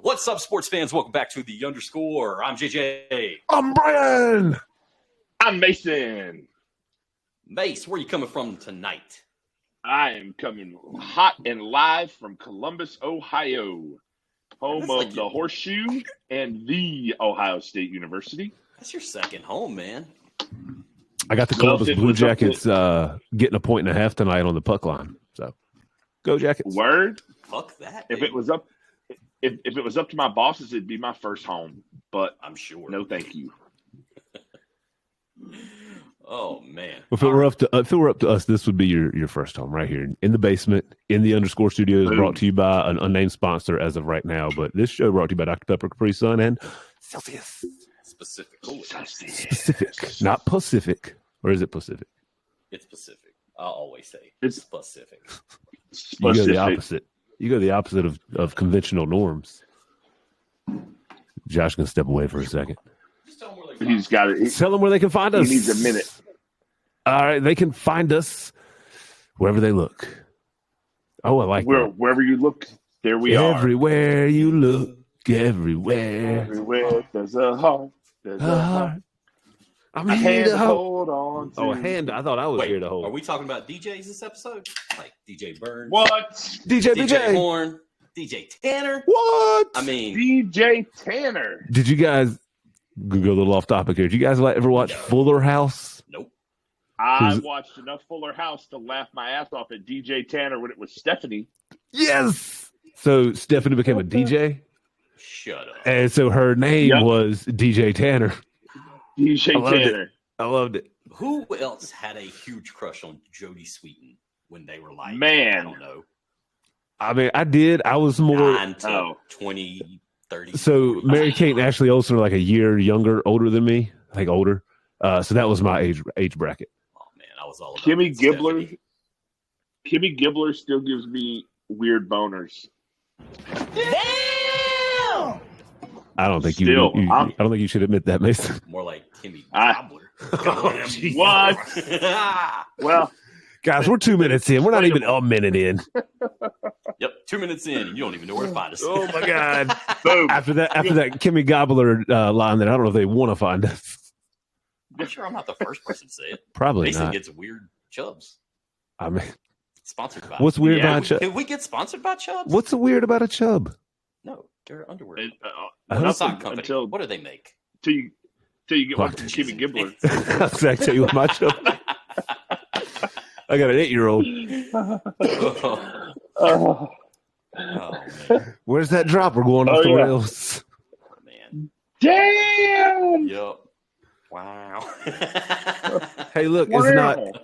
What's up, sports fans? Welcome back to the Underscore. I'm JJ. I'm Brian. I'm Mason. Mace, where are you coming from tonight? I am coming hot and live from Columbus, Ohio, home of the Horseshoe and the Ohio State University. That's your second home, man. I got the Columbus Blue Jackets getting a point and a half tonight on the puck line. So, go Jackets. Word. Fuck that. If it was up to my bosses, it'd be my first home. But I'm sure. No, thank you. Oh man! If it were up to us, this would be your first home right here in the basement in the Underscore Studios. Brought to you by an unnamed sponsor as of right now, but this show brought to you by Dr Pepper, Capri Sun, and Celsius. Specific, not Pacific, or is it Pacific? It's Pacific. I'll always say it's Pacific. You go the opposite. You go the opposite of conventional norms. Josh can step away for a second. He's got it. Tell them where they can find us. He needs a minute. All right, they can find us wherever they look. Oh, I like that. Wherever you look, there we are. Everywhere you look, everywhere. Everywhere there's a heart. There's a heart. I'm a here hand to hold on to. Oh, a hand. I thought I was here to hold. Are we talking about DJs this episode? Like DJ Burns? What? DJ Horn? DJ Tanner? What? I mean, DJ Tanner. Did you guys go a little off topic here? Did you guys ever watch Fuller House? Nope. I watched enough Fuller House to laugh my ass off at DJ Tanner when it was Stephanie. Yes. So Stephanie became a DJ. Shut up. And so her name was DJ Tanner. DJ Tanner. I loved it. Who else had a huge crush on Jodie Sweetin when they were like, man, I don't know. I mean, I did. I was more 9 to 20, 30. So 40. Mary-Kate and Ashley Olsen are like a year older than me. I think older. So that was my age bracket. Oh man, I was all about Kimmy Gibbler. Stephanie. Kimmy Gibbler still gives me weird boners. Damn! I don't think Still, I don't think you should admit that, Mason. More like Kimmy Gobbler. What? Well, guys, we're 2 minutes in. We're not even a minute in. Yep, 2 minutes in, and you don't even know where to find us. Oh my God! boom. After that Kimmy Gobbler line, that I don't know if they want to find us. I'm sure I'm not the first person to say it. Probably Mason not. gets weird Chubbs. I mean, sponsored by. What's weird about Chubb? Did we get sponsored by Chubbs? What's so weird about a Chubb? No, they're underwear. Nothing Sock company. What do they make? Till you get one from Kimmy Gibbler. I tell you what, my Chubb. I got an 8-year-old. Oh, man. Where's that drop? We're going off the rails. Oh, man. Damn. Yup. Wow. Hey, look,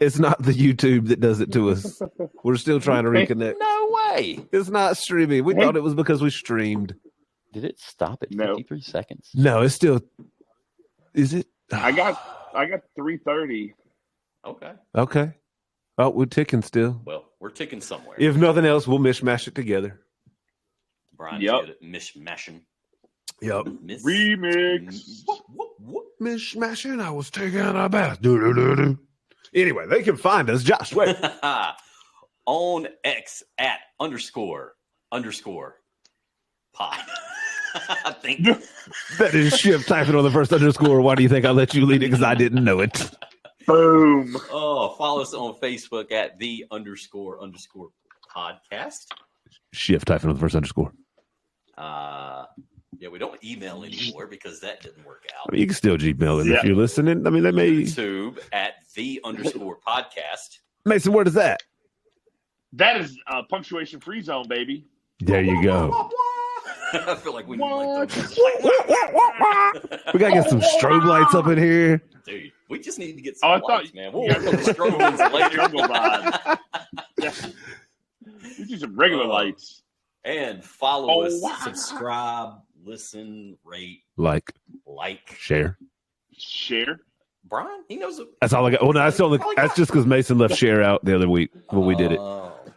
it's not the YouTube that does it to us. We're still trying to reconnect. No way. It's not streaming. We thought it was because we streamed. Did it stop at 53 seconds? No, it's still. Is it? I got 330. Okay. Oh, we're ticking still. Well, we're ticking somewhere. If nothing else, we'll mishmash it together. Brian's good at mishmashing. Yep. Remix. Mishmashing. I was taking a bath. Do. Anyway, they can find us. Josh, wait. On X at underscore pod. I think That is Shiv typing on the first underscore. Why do you think I let you lead it? Because I didn't know it. Boom. Oh, follow us on Facebook at the underscore podcast. Shiv typing on the first underscore. Yeah, we don't email anymore because that didn't work out. I mean, you can still Gmail it if you're listening. I mean, they may. YouTube at the underscore podcast. Mason, what is that? That is a punctuation free zone, baby. There you go. I feel like we need like We gotta get some strobe lights up in here. Dude, we just need to get some lights, man. We'll work on the strobe ones later. We do some regular lights. And follow us, subscribe, listen, rate, like, share. Brian, he knows. That's all I got. Well, no, that's just because Mason left share out the other week when we did it.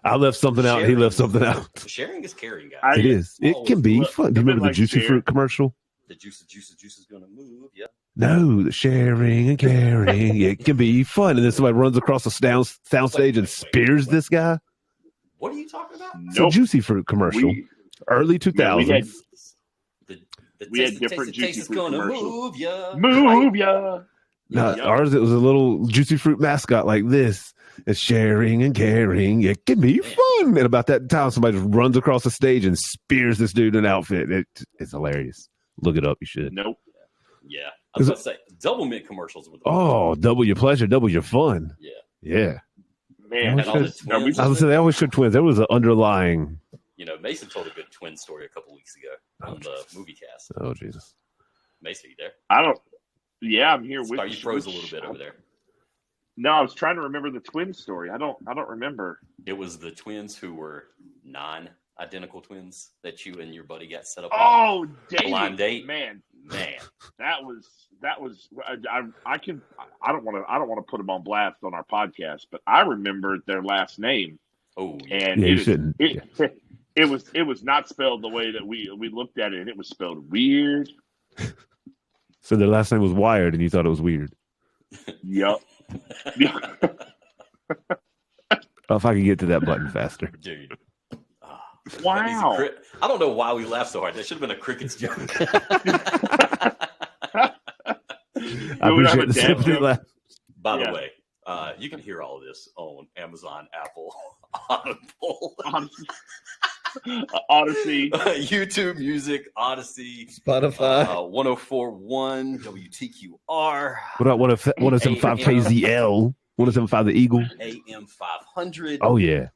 I left something out. He left something out. Sharing is caring, guys. It is. It can be fun. Do you remember the Juicy Fruit commercial? The juice is going to move. Yeah. No, the sharing and caring. It can be fun. And then somebody runs across the soundstage and spears this guy. What are you talking about? It's a Juicy Fruit commercial. Early 2000s. We had different Juicy Fruit gonna commercials. move ya. Move ya. No, Yeah. ours it was a little Juicy Fruit mascot like this. It's sharing and caring. It can be fun. And about that time, somebody just runs across the stage and spears this dude in an outfit. It's hilarious. Look it up. You should. Nope. Yeah. I was about to say, Double Mint commercials with Oh, double your pleasure, double your fun. Yeah. Yeah. Man, And all the now we- twins. I was saying they always show twins. There was an underlying. You know, Mason told a good twin story a couple weeks ago on the movie cast. Oh Jesus. Mason, you there? I don't. Yeah, I'm here with Sorry, you froze a little bit over there. No, I was trying to remember the twin story. I don't remember. It was the twins who were non-identical twins that you and your buddy got set up. Oh, dating. Blind date? Man, Man, that was. I don't want to put them on blast on our podcast, but I remember their last name, oh and Yeah, you shouldn't. It was not spelled the way that we looked at it, and it was spelled weird. So their last name was Wired, and you thought it was weird. Yup. Oh, if I could get to that button faster. dude. Ah, Wow. I don't know why we laughed so hard. That should have been a crickets joke. I We would have appreciate a the dad sympathy joke. laugh. By Yeah. the way, you can hear all of this on Amazon, Apple, Audible, Odyssey. YouTube Music, Odyssey, Spotify. 1041 WTQR, What about 107.5 KZL? 107.5 The Eagle? AM 500. Oh, yeah.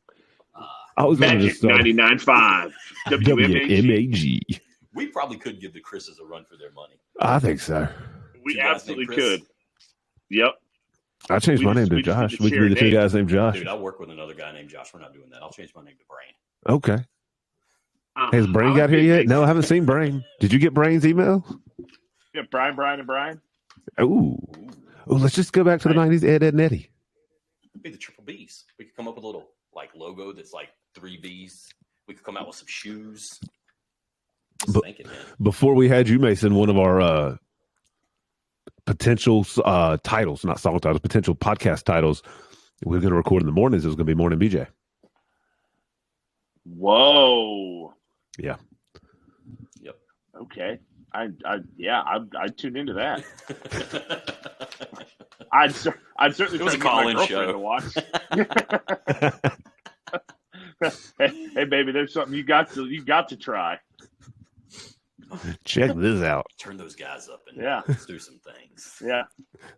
I was going to Magic just start 99.5. WMAG. WMAG. We probably could give the Chris's a run for their money. I think so. We Two guys absolutely named Chris. could. Yep. I changed We my just- name to we just Josh. need to We can share be the two names. guys named Josh. Dude, I work with another guy named Josh. We're not doing that. I'll change my name to Brain. Okay. Has Brain got here yet? No, I haven't seen Brain. Did you get Brain's email? Yeah, Brian, and Brian. Ooh. Oh, let's just go back to the 90s, Ed, and Eddie. It'd be the triple B's. We could come up with a little like logo that's like 3 B's. We could come out with some shoes. Just But- thinking, man. Before we had you, Mason, one of our potential titles, not song titles, potential podcast titles, we were going to record in the mornings. It was going to be Morning BJ. Whoa. Yeah. Yep. Okay. I'd tune into that. I'd certainly It was try a to get my call-in girlfriend show. to watch. hey, baby, there's something you got to try. Check this out. Turn those guys up and Yeah. let's do some things. Yeah.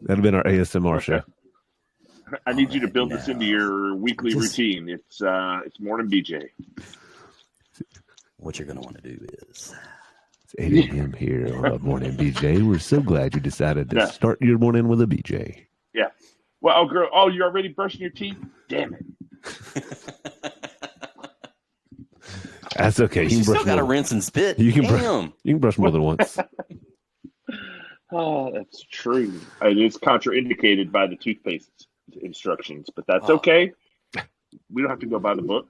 That'll been our ASMR show. I need you to build this now, into your weekly just- routine. It's Morning BJ. What you're going to want to do is It's 8 a.m. here on Morning BJ. We're so glad you decided to Yeah. start your morning with a BJ. Yeah. Well, girl, you're already brushing your teeth? Damn it. That's okay. you You can still brush got to more. rinse and spit. You can brush- Damn. You can brush more than once. Oh, that's true. It is contraindicated by the toothpaste instructions, but that's Oh. okay. We don't have to go by the book.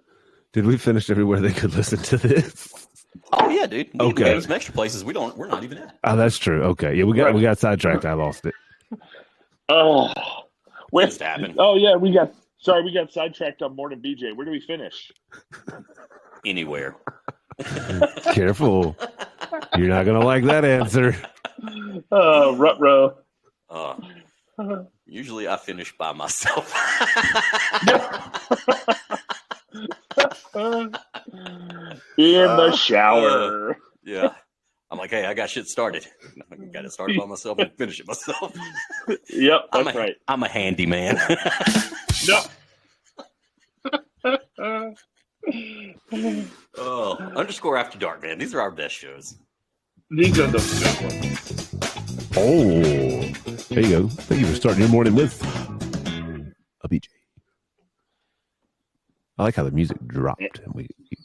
Did we finish everywhere they could listen to this? Oh yeah, dude. We Okay. have some extra places we're not even at. Oh, that's true. Okay. Yeah, we got sidetracked. I lost it. Oh, wait. Just happened. Oh yeah, we got sidetracked on Morning BJ. Where do we finish? Anywhere. Careful. You're not going to like that answer. Rut-row. Usually I finish by myself. In the shower. Yeah. I'm like, hey, I got shit started. I got it started by myself and finish it myself. Yep, I'm that's a, right. I'm a handyman. No. Oh, underscore after dark, man. These are our best shows. These are the good ones. Oh, there you go. Thank you for starting your morning with a BJ. I like how the music dropped.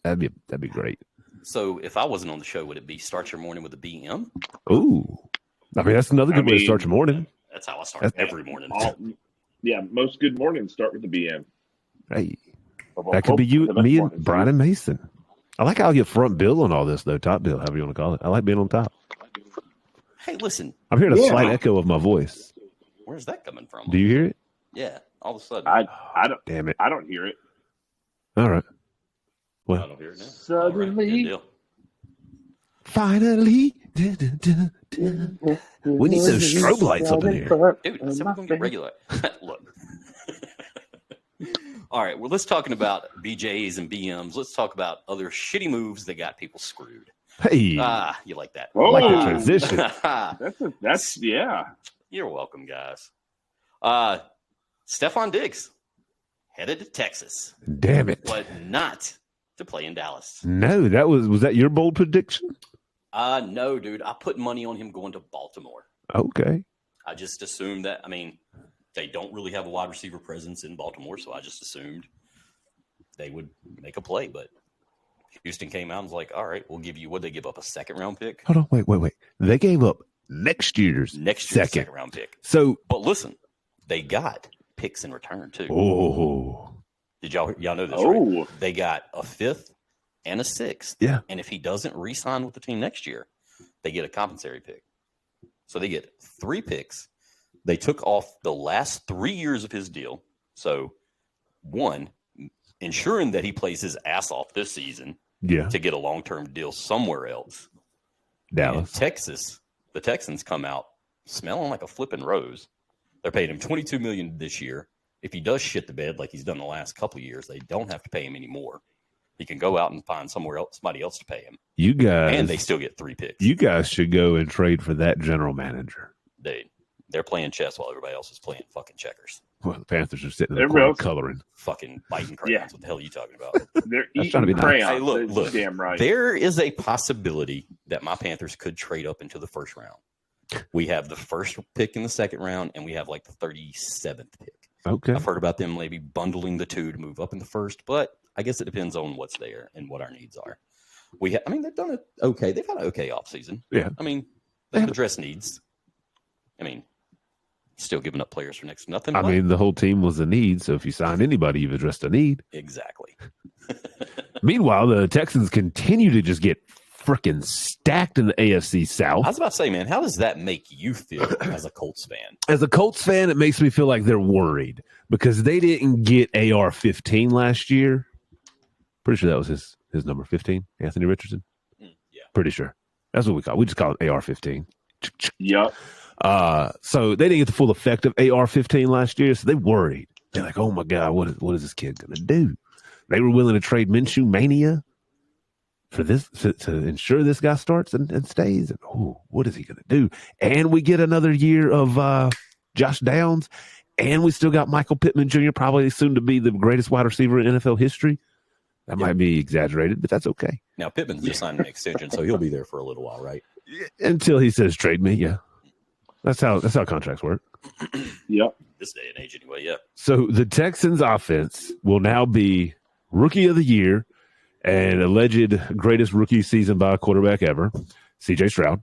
That'd be great. So if I wasn't on the show, would it be start your morning with a BM? Ooh, I mean that's another good way to start your morning. That's how I start That's- every morning. Yeah, most good mornings start with the BM. Hey, that could be you, me, and Brian and Mason. I like how you front bill on all this, though. Top bill, however you want to call it. I like being on top. Hey, listen, I'm hearing a slight echo of my voice. where's that coming from? Do you hear it? Yeah, all of a sudden. I don't Damn it! I don't hear it. All right. I Well, don't hear it now. Suddenly- All right, good deal. Finally. Dun, dun, dun, dun. We need those strobe lights up in here. Dude, I said we're going to get regular. Look. All right, well, let's talking about BJs and BMs. Let's talk about other shitty moves that got people screwed. Hey, You like that? Oh, like the transition. that's yeah. You're welcome, guys. Stephon Diggs headed to Texas, Damn it. but not to play in Dallas. No, that was that your bold prediction? No, dude. I put money on him going to Baltimore. Okay. I just assumed that. I mean, they don't really have a wide receiver presence in Baltimore, so I just assumed they would make a play. But Houston came out and was like, all right, we'll give you, what they give up, a second-round pick? Hold on, wait. They gave up next year's second-round pick. So, but listen, they got picks in return, too. Oh. Did y'all know this, Oh. right? They got a 5th and a 6th. Yeah. And if he doesn't re-sign with the team next year, they get a compensatory pick. So they get 3 picks. They took off the last 3 years of his deal. So, 1, ensuring that he plays his ass off this season Yeah. to get a long-term deal somewhere else. Dallas. In Texas, the Texans come out smelling like a flipping rose. They're paying him $22 million this year. If he does shit the bed like he's done the last couple of years, they don't have to pay him anymore. He can go out and find somebody else to pay him. You guys. And they still get 3 picks. You guys should go and trade for that general manager. They're playing chess while everybody else is playing fucking checkers. Well, the Panthers are sitting in the Everybody corner else- coloring. Fucking biting crayons. Yeah. What the hell are you talking about? They're That's eating trying to be nice. crayons. Hey, look, That's look. damn right. There is a possibility that my Panthers could trade up into the first round. We have the first pick in the second round, and we have like the 37th pick. Okay. I've heard about them maybe bundling the 2 to move up in the first, but I guess it depends on what's there and what our needs are. They've done it okay. They've had an okay offseason. Yeah. They've addressed needs. Still giving up players for next to nothing. I but- mean, the whole team was a need. So if you sign anybody, you've addressed a need. Exactly. Meanwhile, the Texans continue to just get freaking stacked in the AFC South. I was about to say, man, how does that make you feel as a Colts fan? As a Colts fan, it makes me feel like they're worried because they didn't get AR-15 last year. Pretty sure that was his number 15, Anthony Richardson. Yeah. Pretty sure. That's what we call it. We just call it AR-15. Yep. So they didn't get the full effect of AR-15 last year, so they worried. They're like, oh my God, what is this kid going to do? They were willing to trade Minshew Mania for this to ensure this guy starts and stays. And what is he going to do? And we get another year of Josh Downs, and we still got Michael Pittman Jr., probably soon to be the greatest wide receiver in NFL history. That might be exaggerated, but that's okay. Now, Pittman's just signed an extension, so he'll be there for a little while, right? Until he says trade me, yeah. That's how contracts work. Yep. This day and age, anyway, yeah. So the Texans offense will now be rookie of the year and alleged greatest rookie season by a quarterback ever, CJ Stroud.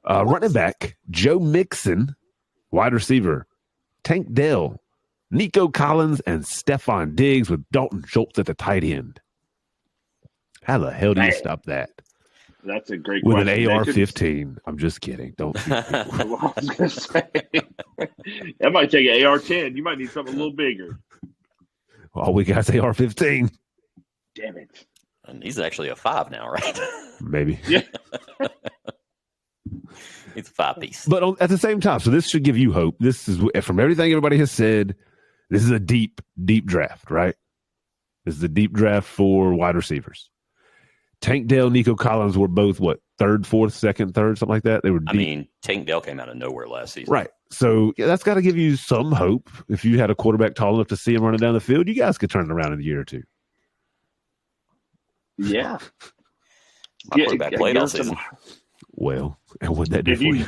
Running back, Joe Mixon. Wide receiver, Tank Dell, Nico Collins, and Stephon Diggs with Dalton Schultz at the tight end. How the hell do you Man. stop that? That's a great With question. an They AR-15. I'm just kidding. Don't. I was gonna say, that might take an AR-10. You might need something a little bigger. All we got is AR-15. Damn it. And he's actually a 5 now, right? Maybe. Yeah. He's a 5-piece. But at the same time, so this should give you hope. This is from everything everybody has said. This is a deep, deep draft, right? This is a deep draft for wide receivers. Tank Dell, Nico Collins were both third, fourth, second, third, something like that. They were deep. Tank Dell came out of nowhere last season. Right. So that's got to give you some hope. If you had a quarterback tall enough to see him running down the field, you guys could turn it around in a year or two. Yeah. My quarterback played all season. Well, and what that did If for you you?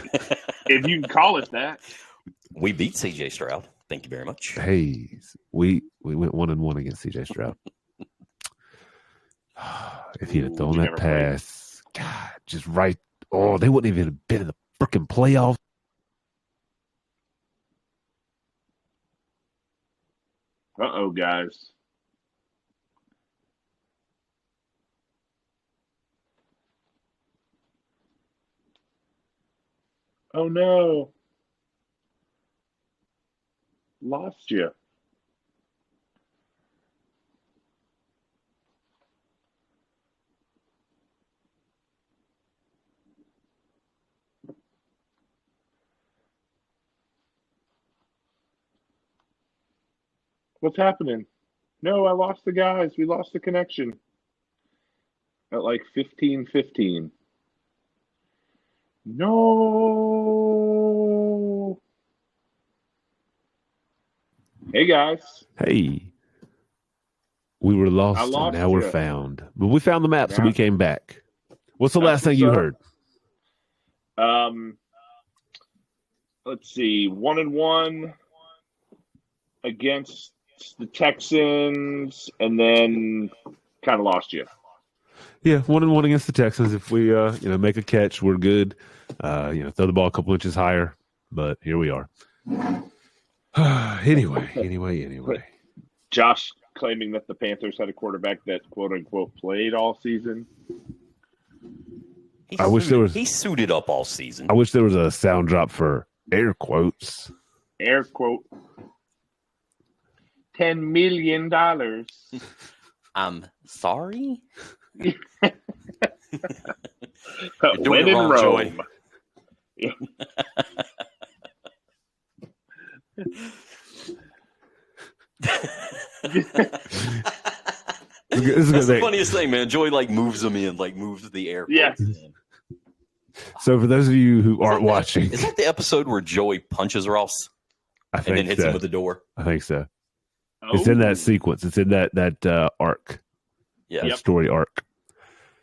if you can call it that. We beat CJ Stroud. Thank you very much. Hey, we went 1-1 against CJ Stroud. If he'd have thrown you that never played. pass, God, just right. Oh, they wouldn't even have been in the freaking playoffs. Uh-oh, guys. Oh, no. Lost you. What's happening? No, I lost the guys. We lost the connection. At like 15:15. No. Hey guys. Hey, we were I lost and lost now we're you. found. But we found the map, so Yeah. we came back. What's the last That's thing you what's heard? Let's see. 1-1 against the Texans, and then kind of lost you. Yeah, 1-1 against the Texans. If we make a catch, we're good. Throw the ball a couple inches higher. But here we are. Anyway. Josh claiming that the Panthers had a quarterback that quote unquote played all season. I wish there was. He suited up all season. I wish there was a sound drop for air quotes. Air quote. $10 million. I'm sorry. When doing it in wrong, Rome. Joy. This is That's the gonna funniest thing, man. Joy moves them in, moves the air. Yeah. quotes in. So for those of you who aren't watching, Is that the episode where Joey punches Ross I and then think hits him so. with the door? I think so. It's in that sequence. It's in that arc. Yeah. That story arc.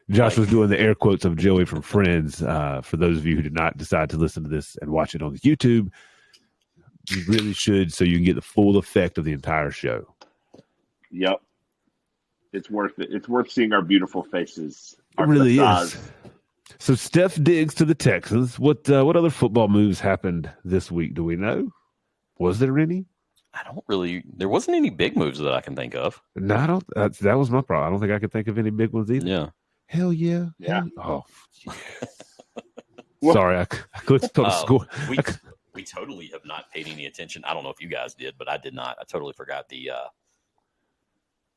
Josh was doing the air quotes of Joey from Friends. For those of you who did not decide to listen to this and watch it on the YouTube, you really should, so you can get the full effect of the entire show. Yep. It's worth it. It's worth seeing our beautiful faces. It Our really facades. is. So Steph Diggs to the Texans. What other football moves happened this week? Do we know? Was there any? I don't really. There wasn't any big moves that I can think of. No, I don't. That was my problem. I don't think I could think of any big ones either. Yeah. Hell yeah. Yeah. Oh, Well- sorry. I clicked on the score. We totally have not paid any attention. I don't know if you guys did, but I did not. I totally forgot the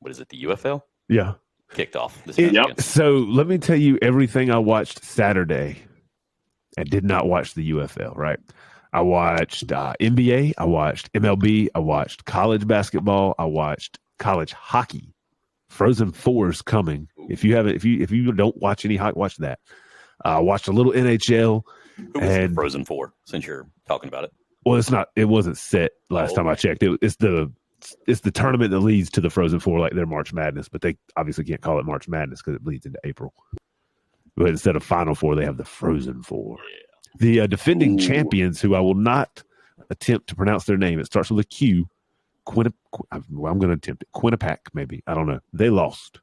what is it? The UFL Yeah. kicked off this It- weekend. So let me tell you everything I watched Saturday. I did not watch the UFL, right? I watched NBA. I watched MLB. I watched college basketball. I watched college hockey. Frozen 4's coming. If you haven't, if you don't watch any hockey, watch that. I watched a little NHL. Who was And- the Frozen 4, since you're talking about it? Well, it's not. It wasn't set last time I checked. It's the tournament that leads to the Frozen 4, like their March Madness, but they obviously can't call it March Madness because it bleeds into April. But instead of Final Four, they have the Frozen 4. The defending champions, who I will not attempt to pronounce their name. It starts with a Q. I'm going to attempt it. Quinnipiac, maybe. I don't know. They lost.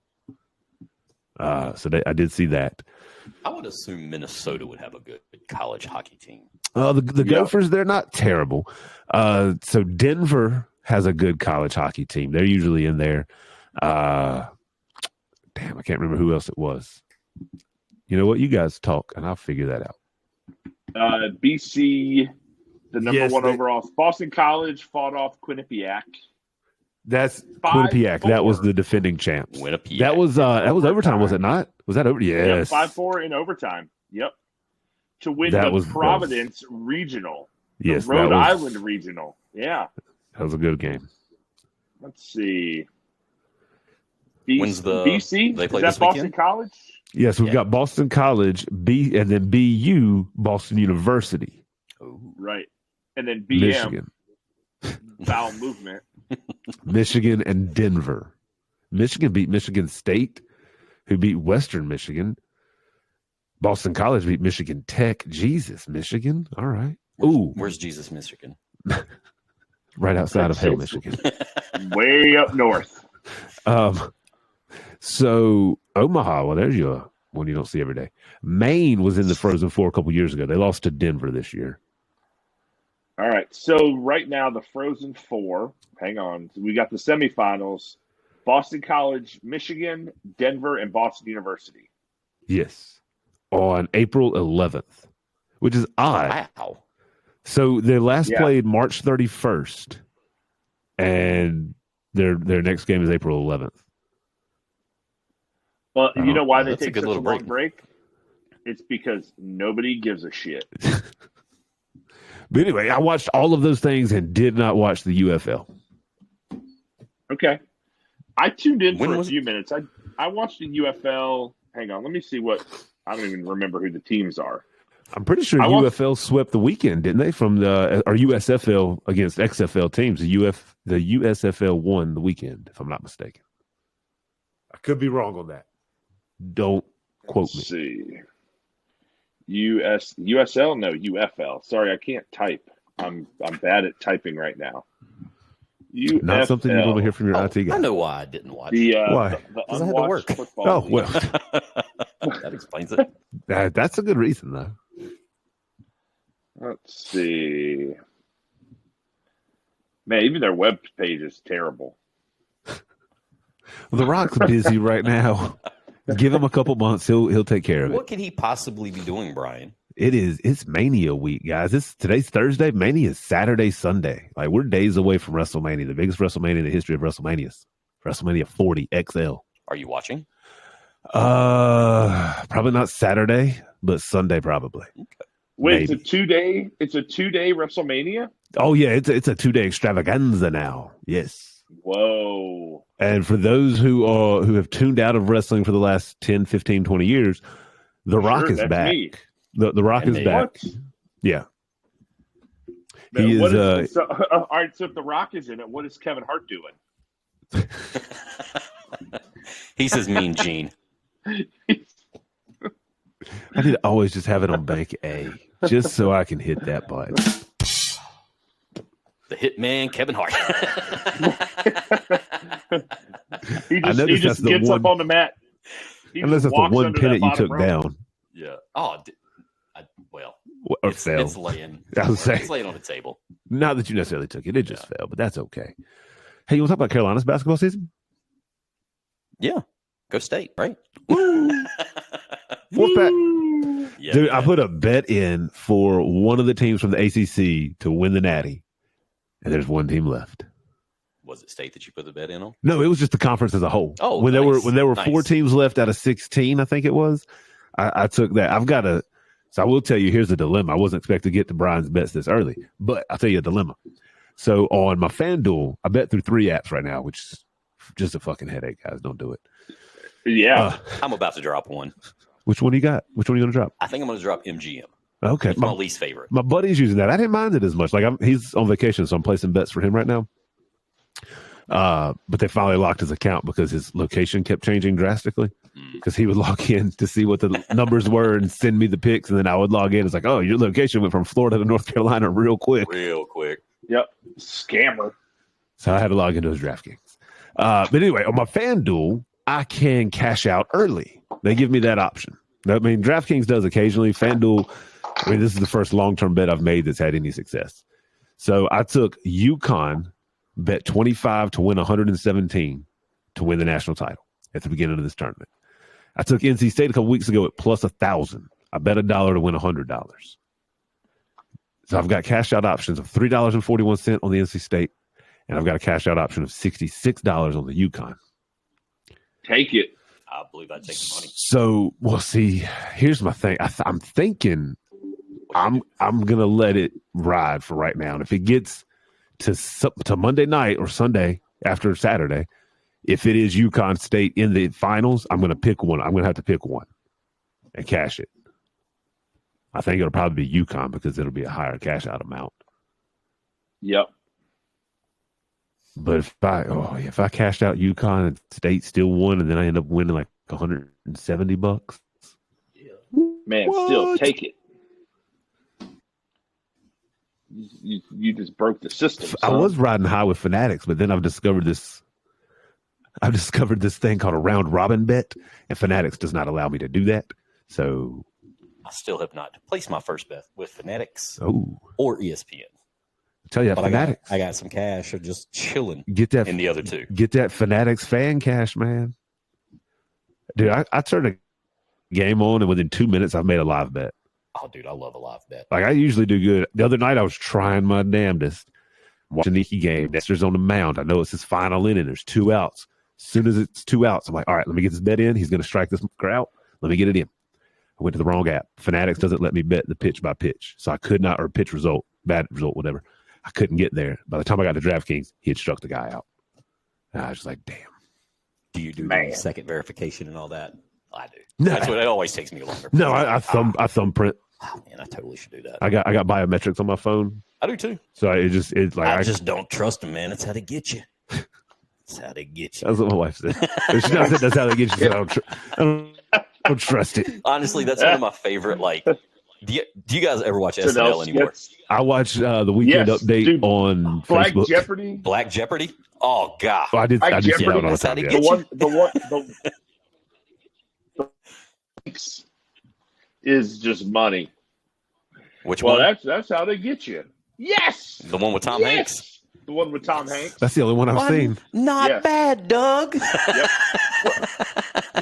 So I did see that. I would assume Minnesota would have a good college hockey team. The Yeah. Gophers, they're not terrible. So Denver has a good college hockey team. They're usually in there. Damn, I can't remember who else it was. You know what? You guys talk, and I'll figure that out. BC, the number Yes, one they- overall. Boston College fought off Quinnipiac. That's 5-4. Quinnipiac. That was the defending champs. Winnipeg. That was overtime, was it not? Was that over? Yes. 5-4 in overtime. Yep. To win That the was- Providence Regional. Yes, The Rhode that Island Regional. Yeah. was a good game. Let's see. When's the- BC? they play Is that this Boston weekend? College? Yes, we've Yeah. got Boston College, and then BU, Boston University, Ooh. Right. And then BM, Michigan, Bowel Movement. Michigan, and Denver. Michigan beat Michigan State, who beat Western Michigan. Boston College beat Michigan Tech. Jesus, Michigan. All right. Ooh, Where's Jesus, Michigan? right outside of Hell, It's- Michigan. Way up north. So Omaha, well, there's your one you don't see every day. Maine was in the Frozen Four a couple years ago. They lost to Denver this year. All right. So right now, the Frozen Four, hang on. We got the semifinals. Boston College, Michigan, Denver, and Boston University. Yes, on April 11th, which is odd. Wow. So they last Yeah. played March 31st, and their next game is April 11th. Well, you know why they That's a take good such a little long break? It's because nobody gives a shit. But anyway, I watched all of those things and did not watch the UFL. Okay. I tuned in When for a was few minutes. I watched the UFL. Hang on, let me see what. I don't even remember who the teams are. I'm pretty sure I want- UFL swept the weekend, didn't they? From the or USFL against XFL teams. The USFL won the weekend, if I'm not mistaken. I could be wrong on that. Don't quote me. Let's see. USL? No, UFL. Sorry, I can't type. I'm bad at typing right now. UFL. Not something you want to hear from your IT guy. I know why I didn't watch. Why? The 'Cause I had to unwatched work. football Oh, league. well, That explains it. that's a good reason, though. Let's see. Man, even their web page is terrible. Well, The Rock's busy right now. Give him a couple months; he'll take care of it. What could he possibly be doing, Brian? It's Mania week, guys. Today's Thursday. Mania is Saturday, Sunday. Like, we're days away from WrestleMania, the biggest WrestleMania in the history of WrestleManias. WrestleMania 40 XL. Are you watching? Probably not Saturday, but Sunday probably. Wait, Maybe. it's a 2-day WrestleMania? Oh yeah, it's a 2-day extravaganza now. Yes. Whoa. And for those who have tuned out of wrestling for the last 10, 15, 20 years, The Rock Sure, is that's back. me. The Rock And is me. back. What? Yeah. Man, He what is, so, all right, so if The Rock is in it, what is Kevin Hart doing? He's his mean Gene. I need to always just have it on bank A, just so I can hit that button. The hitman, Kevin Hart. He I just, noticed that's the gets one- up on the mat. He Unless just that's the walks one under pennant that you bottom took rope. down Yeah. Oh, well, or it's fell. laying. I was saying- It's laying on the table. Not that you necessarily took it; it just fell, but that's okay. Hey, you want to talk about Carolina's basketball season? Yeah. Go State, right? Wolfpack. Yeah, Dude, yeah. I put a bet in for one of the teams from the ACC to win the Natty, and there's one team left. Was it State that you put the bet in on? No, it was just the conference as a whole. Oh, when there nice. were Nice. 4 teams left out of 16, I think it was. I took that. So I will tell you, here's the dilemma. I wasn't expecting to get to Brian's bets this early, but I'll tell you a dilemma. So on my FanDuel, I bet through 3 apps right now, which is just a fucking headache, guys. Don't do it. Yeah. I'm about to drop one. Which one you got? Which one are you going to drop? I think I'm going to drop MGM. Okay. It's my least favorite. My buddy's using that. I didn't mind it as much. Like he's on vacation, so I'm placing bets for him right now. But they finally locked his account because his location kept changing drastically. Because he would log in to see what the numbers were and send me the picks, and then I would log in. It's like, oh, your location went from Florida to North Carolina real quick. Real quick. Yep. Scammer. So I had to log into his DraftKings. But anyway, on my FanDuel, I can cash out early. They give me that option. I mean, DraftKings does occasionally. FanDuel, I mean, this is the first long-term bet I've made that's had any success. So I took UConn, bet 25 to win 117 to win the national title at the beginning of this tournament. I took NC State a couple weeks ago at plus 1,000. I bet $1 to win $100. So I've got cash out options of $3.41 on the NC State, and I've got a cash out option of $66 on the UConn. Take it. I believe I'd take the money. So, well, see, here's my thing. I'm thinking I'm gonna let it ride for right now, and if it gets to Monday night or Sunday after Saturday, if it is UConn State in the finals, I'm gonna pick one. I'm gonna have to pick one and cash it. I think it'll probably be UConn because it'll be a higher cash out amount. Yep. But if I cashed out UConn and State still won, and then I end up winning like $170, Man, What? still take it. You just broke the system. I son. was riding high with Fanatics, but then I've discovered this thing called a round robin bet, and Fanatics does not allow me to do that. So, I still have not placed my first bet with Fanatics oh, or ESPN. I tell you, But Fanatics, I got some cash of just chilling get that in the other two. Get that Fanatics fan cash, man. Dude, I turned a game on, and within 2 minutes, I've made a live bet. Oh, dude, I love a live bet. Like, I usually do good. The other night, I was trying my damnedest. Watching the Nikki game. Dexter's on the mound. I know it's his final inning. There's 2 outs. As soon as it's 2 outs, I'm like, all right, let me get this bet in. He's going to strike this fucker out. Let me get it in. I went to the wrong app. Fanatics doesn't let me bet the pitch by pitch. So I could not, or pitch result, bad result, whatever. I couldn't get there. By the time I got to DraftKings, he had struck the guy out. And I was just like, damn. Do you do Man. the second verification and all that? I do. No. That's what it always takes me longer. No, I thumbprint. Oh, man, I totally should do that. I got biometrics on my phone, I do too. so it's like I just don't trust them, man. That's how they get you. That's how they get you. that's what my wife said. She not said that's how they get you. She said, I don't trust it. Honestly, that's one of my favorite. Like, do you guys ever watch SNL anymore? I watch the weekend Yes, update dude. on Black Facebook. Jeopardy. Black Jeopardy? Oh God! I did Black see that Jeopardy. one all the That's how time. they Yeah. get The is just money. Which Well, one? that's how they get you. Yes. The one with Tom Yes! Hanks? The one with Tom Hanks. That's the only one I've seen. Not Yes. bad, Doug. Yep.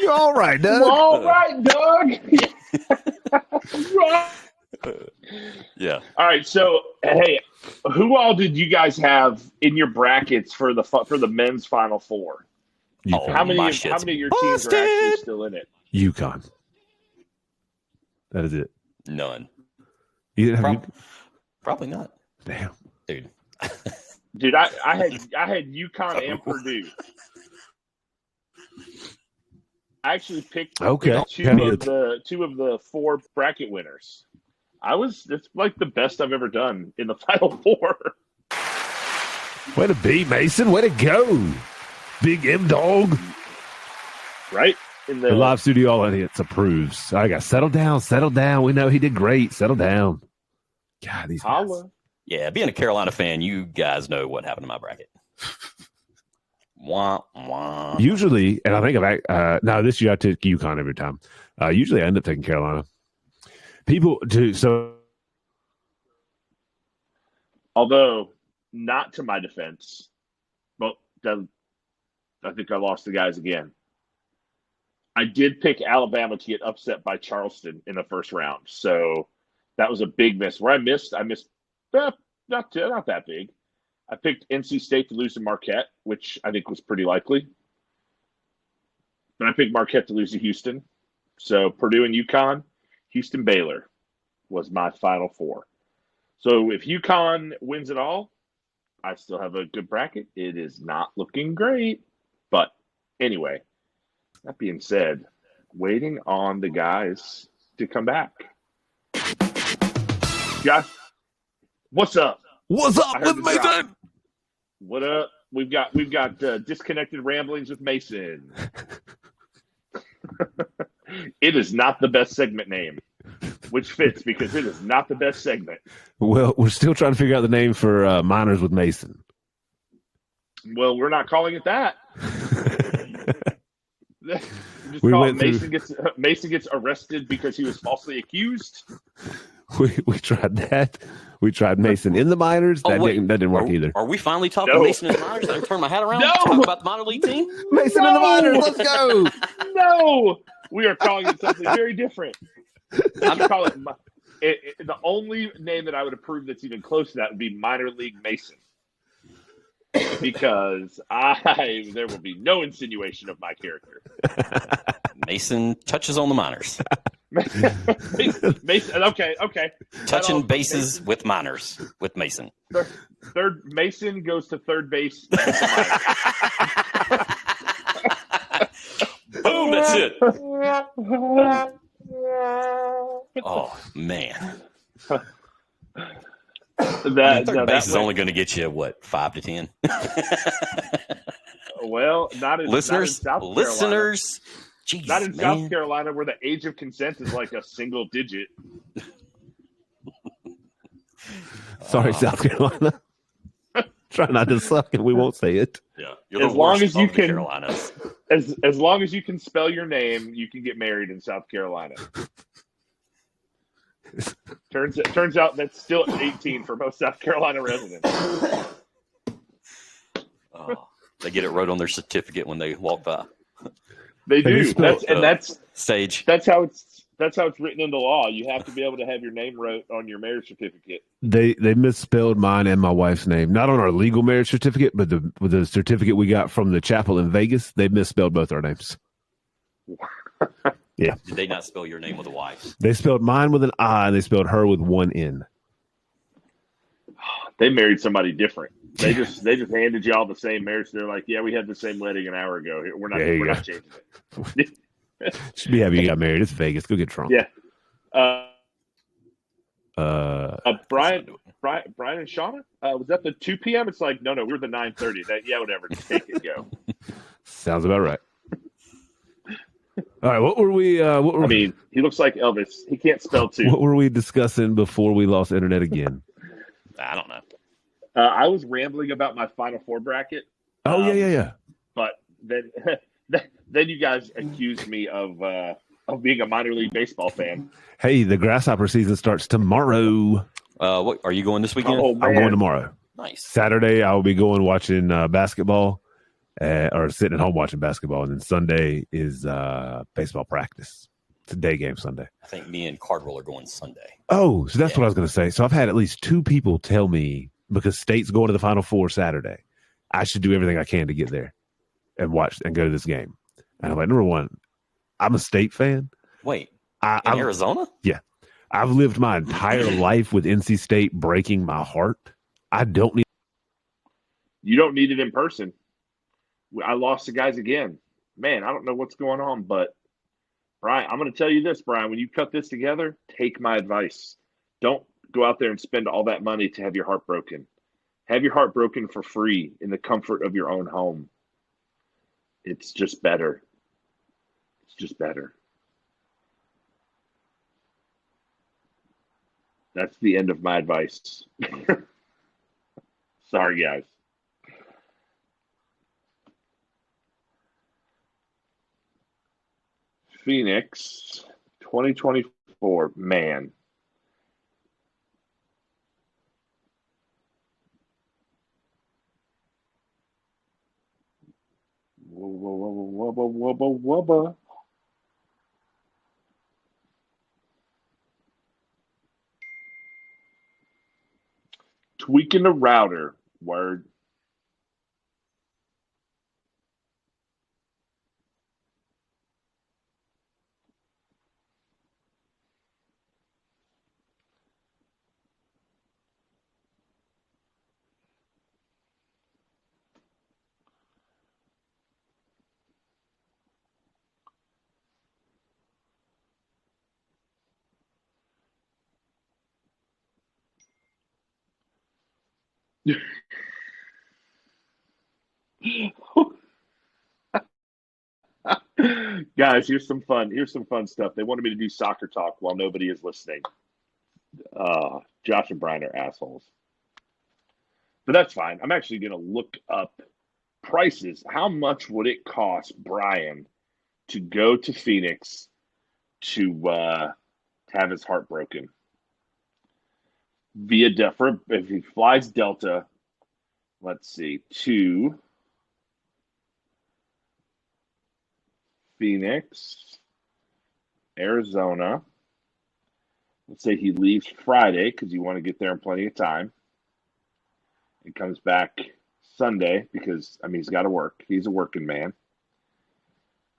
You're all right, Doug. All right, Doug. Right. Yeah. All right, so hey, who all did you guys have in your brackets for the men's Final Four? Oh, How many my of shit's your teams are actually busted. still in it? UConn. That is it. None. You didn't have Probably not, Damn. dude. Dude, I had UConn and Purdue. I actually picked Okay. two of the four bracket winners. It's like the best I've ever done in the Final Four. Way to be, Mason. Way to go. Big M Dog. Right? In The live studio audience approves. I got settle down. We know he did great. Settle down. God, these guys. Holla. Yeah, being a Carolina fan, you guys know what happened to my bracket. Wah, wah. Usually, and I think now this year I took UConn every time. Usually I end up taking Carolina. People do so. Although, not to my defense, but I think I lost the guys again. I did pick Alabama to get upset by Charleston in the first round, so that was a big miss. Where I missed not that big. I picked NC State to lose to Marquette, which I think was pretty likely. But I picked Marquette to lose to Houston. So Purdue and UConn, Houston Baylor was my Final Four. So if UConn wins it all, I still have a good bracket. It is not looking great. But anyway, that being said, waiting on the guys to come back. Josh, what's up? What's I up heard with the drop. Mason? What up? We've got disconnected ramblings with Mason. It is not the best segment name, which fits because it is not the best segment. Well, we're still trying to figure out the name for Minors with Mason. Well, we're not calling it that. Just We call went it through- Mason gets arrested because he was falsely accused. We tried that. We tried Mason in the minors. Oh, That wait. didn't work either. Are we finally talking No. Mason and Myers? Did I turn my hat around? No. Talk about the minor league team? Mason in the minors. Let's go. No, we are calling it something very different. We should call it the only name that I would approve that's even close to that would be Minor League Mason, because there will be no insinuation of my character. Mason touches on the minors. Mason, okay. Touching That'll- bases with minors with Mason. Third Mason goes to third base. Boom, that's it. Oh, man. Third base is only going to get you, what, 5 to 10? Well, not in Listeners, South Carolina. listeners. Jeez, Not in man. South Carolina, where the age of consent is like a single digit. Sorry, South Carolina. Try not to suck, and we won't say it. Yeah, you're the As long worst as you of the can- Carolinas. As long as you can spell your name, you can get married in South Carolina. Turns out that's still 18 for most South Carolina residents. Oh, they get it wrote on their certificate when they walk by. They do. spell- That's Stage. how it's written into law. You have to be able to have your name wrote on your marriage certificate. They misspelled mine and my wife's name. Not on our legal marriage certificate, but the certificate we got from the chapel in Vegas. They misspelled both our names. Did they not spell your name with a Y? They spelled mine with an I, and they spelled her with one N. They married somebody different. They just handed you all the same marriage. They're like, yeah, we had the same wedding an hour ago. We're not changing it. Should be happy you got married. It's Vegas. Go get drunk. Yeah. Let's Brian not do and Shauna, was that the 2 p.m.? It's like, no, we were the 9:30. Yeah, whatever. Just take it, go. Sounds about right. All right, what were we? I mean, he looks like Elvis. He can't spell too. What were we discussing before we lost internet again? I don't know. I was rambling about my Final Four bracket. Oh yeah. But then you guys accused me of being a minor league baseball fan. Hey, the grasshopper season starts tomorrow. What are you going this weekend? Oh, I'm man. going tomorrow. Nice. Saturday, I will be going watching basketball, or sitting at home watching basketball, and then Sunday is baseball practice. It's a day game Sunday. I think me and Cardwell are going Sunday. Oh, so that's Yeah. what I was going to say. So I've had at least 2 people tell me, because State's going to the Final Four Saturday, I should do everything I can to get there and watch and go to this game. And I'm like, number one, I'm a State fan. Wait, in Arizona? I've lived my entire life with NC State breaking my heart. I don't need. You don't need it in person. I lost the guys again. Man, I don't know what's going on, but Brian, I'm going to tell you this, Brian. When you cut this together, take my advice. Don't go out there and spend all that money to have your heart broken. Have your heart broken for free in the comfort of your own home. It's just better. It's just better. That's the end of my advice. Sorry, guys. Phoenix 2024, man. Wubba. Tweaking the router. Word. Guys, here's some fun stuff. They wanted me to do soccer talk while nobody is listening. Josh and Brian are assholes. But that's fine. I'm actually going to look up prices. How much would it cost Brian to go to Phoenix to have his heart broken? If he flies Delta, let's see, to Phoenix, Arizona. Let's say he leaves Friday because you want to get there in plenty of time. He comes back Sunday because, he's got to work. He's a working man.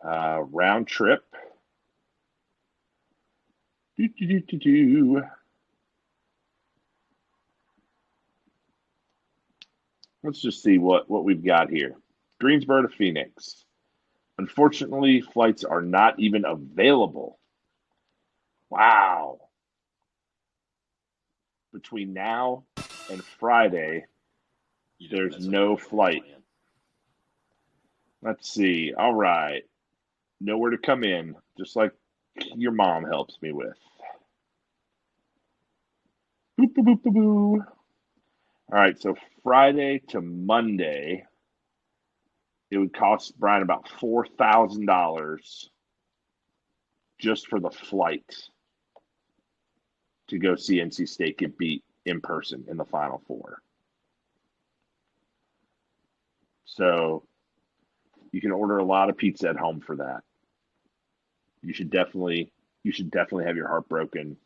Round trip. Let's just see what we've got here. Greensboro to Phoenix. Unfortunately, flights are not even available. Wow. Between now and Friday, there's no flight. Let's see. All right. Nowhere to come in, just like your mom helps me with. Boop, boop, boop, boop, boop. All right, so Friday to Monday, it would cost Brian about $4,000 just for the flight to go see NC State get beat in person in the Final Four. So you can order a lot of pizza at home for that. You should definitely have your heart broken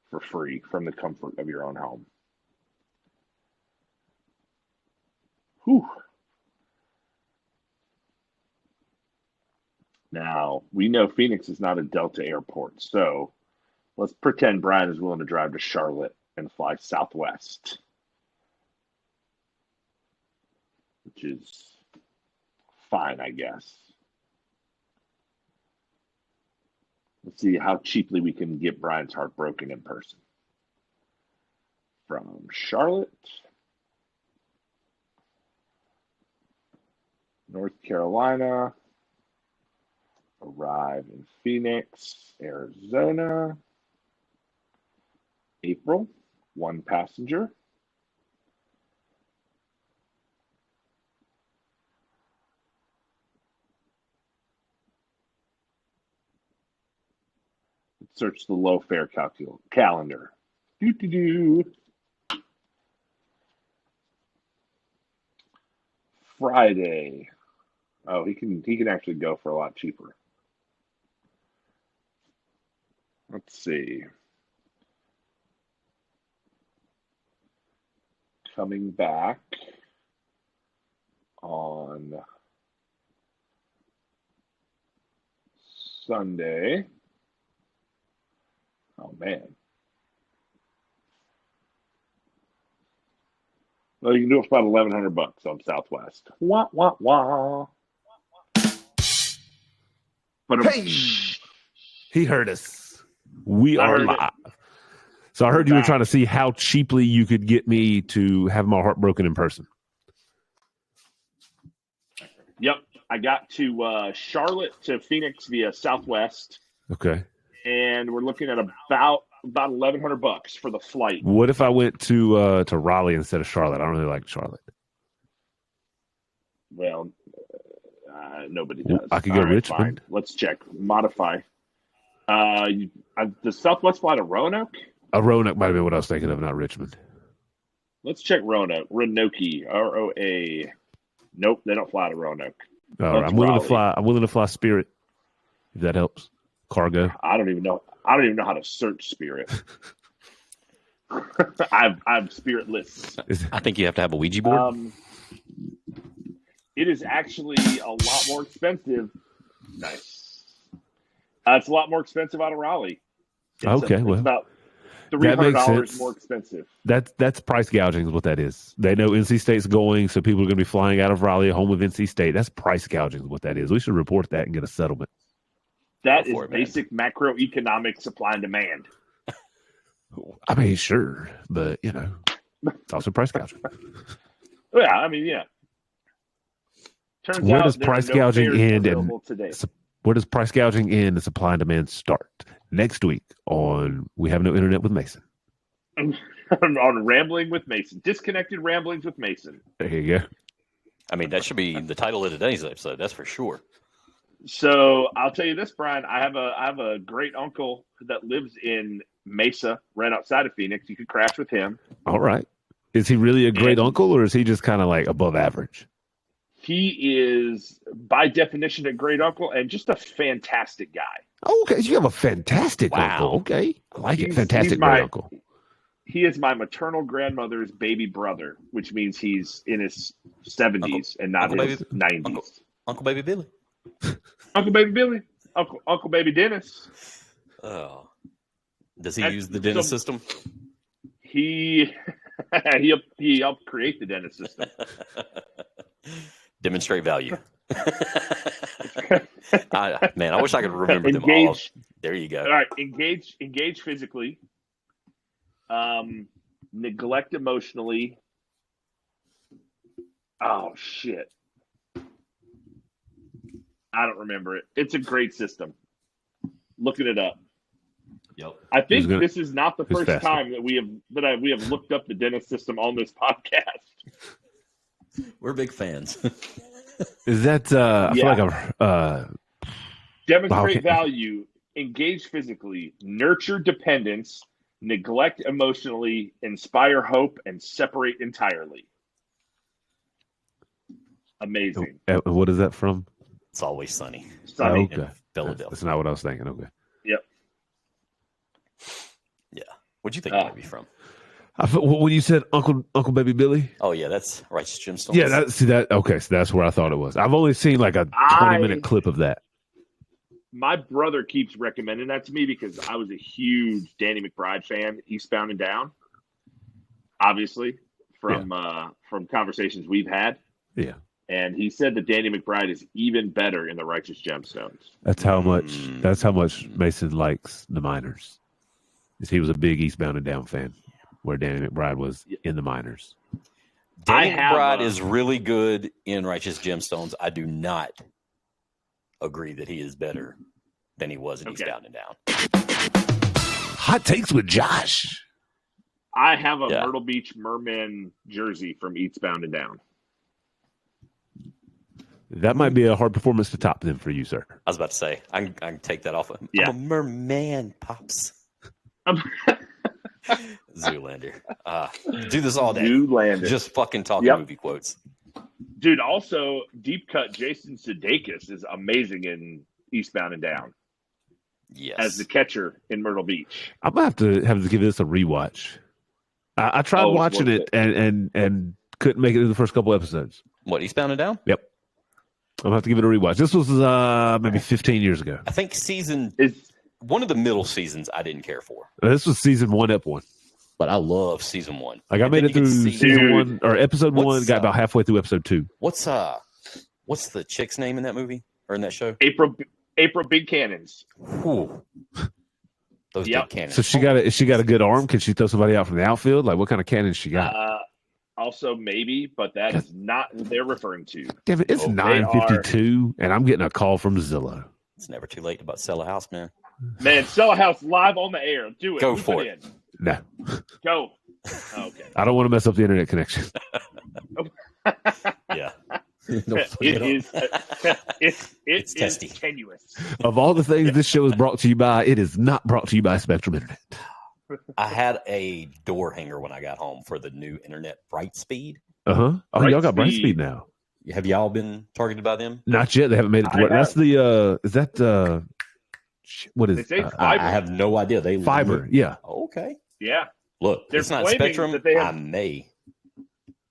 for free from the comfort of your own home. Whew. Now, we know Phoenix is not a Delta airport, so let's pretend Brian is willing to drive to Charlotte and fly Southwest. which is fine, I guess. Let's see how cheaply we can get Brian's heart broken in person. From Charlotte, North Carolina, arrive in Phoenix, Arizona, April, 1 passenger. Search the low fare calendar. Friday. Oh, he can actually go for a lot cheaper. Let's see. Coming back on Sunday. Oh, man. Well, you can do it for about $1,100 on Southwest. Wah, wah, wah. But Hey! He heard us. We I are heard it. live. So I heard you were trying to see how cheaply you could get me to have my heart broken in person. Yep. I got to Charlotte to Phoenix via Southwest, Okay. and we're looking at about $1,100 for the flight. What if I went to Raleigh instead of Charlotte? I don't really like Charlotte. Well, nobody does. I could go All right, Richmond. fine. Let's check. Modify. The Southwest fly to Roanoke? Roanoke might have been what I was thinking of, not Richmond. Let's check Roanoke. Roanoke. ROA. Nope, they don't fly to Roanoke. All right, That's I'm willing to Raleigh. fly. I'm willing to fly Spirit, if that helps. Cargo. I don't even know how to search Spirit. I'm Spiritless. I think you have to have a Ouija board. It is actually a lot more expensive. Nice. It's a lot more expensive out of Raleigh. It's about $300 sense. more expensive. That's price gouging is what that is. They know NC State's going, so people are going to be flying out of Raleigh, home of NC State. That's price gouging is what that is. We should report that and get a settlement. That Go is for it, man. basic macroeconomic supply and demand. I mean, sure, but it's also price gouging. Yeah, I mean, yeah. Turns Where out does there price are no gouging fares end and available today. Where does price gouging end and supply and demand start? Next week on We Have No Internet with Mason. On Rambling with Mason. Disconnected Ramblings with Mason. There you go. I mean, that should be the title of today's episode. That's for sure. So I'll tell you this, Brian. I have a great uncle that lives in Mesa, right outside of Phoenix. You could crash with him. All right. Is he really a great And- uncle, or is he just kind of like above average? He is, by definition, a great uncle and just a fantastic guy. Oh, okay. You have a fantastic Wow. uncle. Okay. I like it. He's Fantastic my- great uncle. He is my maternal grandmother's baby brother, which means he's in his 70s and not Uncle his Baby- 90s. Uncle Baby Billy. Uncle Baby Billy, Uncle Baby Dennis. Oh. Does he That's use the dentist system? He helped create the dentist system. Demonstrate value. Man, I wish I could remember them all. Engage. There you go. All right, engage physically. Neglect emotionally. Oh shit. I don't remember it. It's a great system. Looking it up. Yep. I think gonna- this is not the who's first faster? time that we have looked up the dentist system on this podcast. We're big fans. Is that, I feel Yeah. like I'm, Demonstrate Okay. value, engage physically, nurture dependence, neglect emotionally, inspire hope, and separate entirely. Amazing. what is that from? It's always sunny. Sunny. Okay. Philadelphia. That's not what I was thinking. Okay. Yep. Yeah. What'd you think Ah. it might be from? When you said Uncle Baby Billy, Oh, yeah, that's Righteous Gemstones. yeah, okay, so that's where I thought it was. I've only seen like a 20-minute clip of that. My brother keeps recommending that to me because I was a huge Danny McBride fan, Eastbound and Down. Obviously, from conversations we've had. Yeah. And he said that Danny McBride is even better in the Righteous Gemstones. That's how much Mason likes the Miners. Is he was a big Eastbound and Down fan, where Danny McBride was in the Miners. Danny McBride is really good in Righteous Gemstones. I do not agree that he is better than he was in Eastbound and Down. Hot takes with Josh. I have a Myrtle Beach Merman jersey from Eastbound and Down. That might be a hard performance to top then for you, sir. I was about to say, I can take that off. Yeah. I'm a merman, Pops. Zoolander. Do this all day. Zoolander. Just fucking talking movie quotes. Dude, also, deep cut Jason Sudeikis is amazing in Eastbound and Down. Yes. As the catcher in Myrtle Beach. I'm going to have to give this a rewatch. I tried watching it and couldn't make it through the first couple episodes. What, Eastbound and Down? Yep. I'm going to have to give it a rewatch. This was maybe 15 years ago. I think one of the middle seasons I didn't care for. This was season 1, ep 1. But I love season 1. Like I made it through season 1 or episode 1, got about halfway through episode 2. What's the chick's name in that movie or in that show? April Big Cannons. Whew. Those big cannons. So she got a good arm? Can she throw somebody out from the outfield? Like what kind of cannons she got? Also maybe, but that is not what they're referring to. Damn it, it's 9:52 and I'm getting a call from Zillow. It's never too late to sell a house, man. Man, sell a house live on the air. Do it. Go for it. No. Go. Okay. I don't want to mess up the internet connection. Yeah. It's testy. tenuous. Of all the things this show is brought to you by, it is not brought to you by Spectrum Internet. I had a door hanger when I got home for the new internet Brightspeed. Oh, y'all got Brightspeed now. Have y'all been targeted by them? Not yet. They haven't made it to work. That's the is that what is it? I have no idea. They fiber. Yeah. Okay. Yeah. Look, They're it's not claiming Spectrum. that they have- I may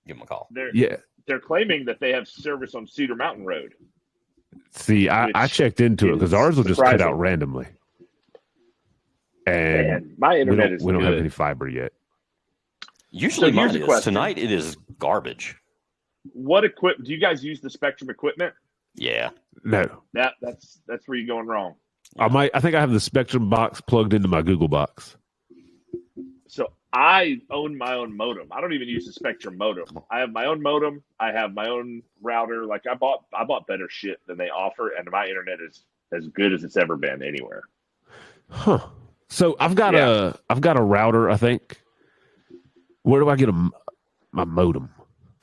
give them a call. They're claiming that they have service on Cedar Mountain Road. See, I checked into it because ours will just cut out randomly. And man, my internet we don't have any fiber yet. Usually So here's mine the is. question. Tonight it is garbage. What equipment do you guys use? The Spectrum equipment? Yeah. No. That's where you're going wrong. I think I have the Spectrum box plugged into my Google box. So I own my own modem. I don't even use the Spectrum modem. I have my own modem. I have my own router. Like I bought better shit than they offer, and my internet is as good as it's ever been anywhere. Huh. So I've got a router, I think. Where do I get my modem?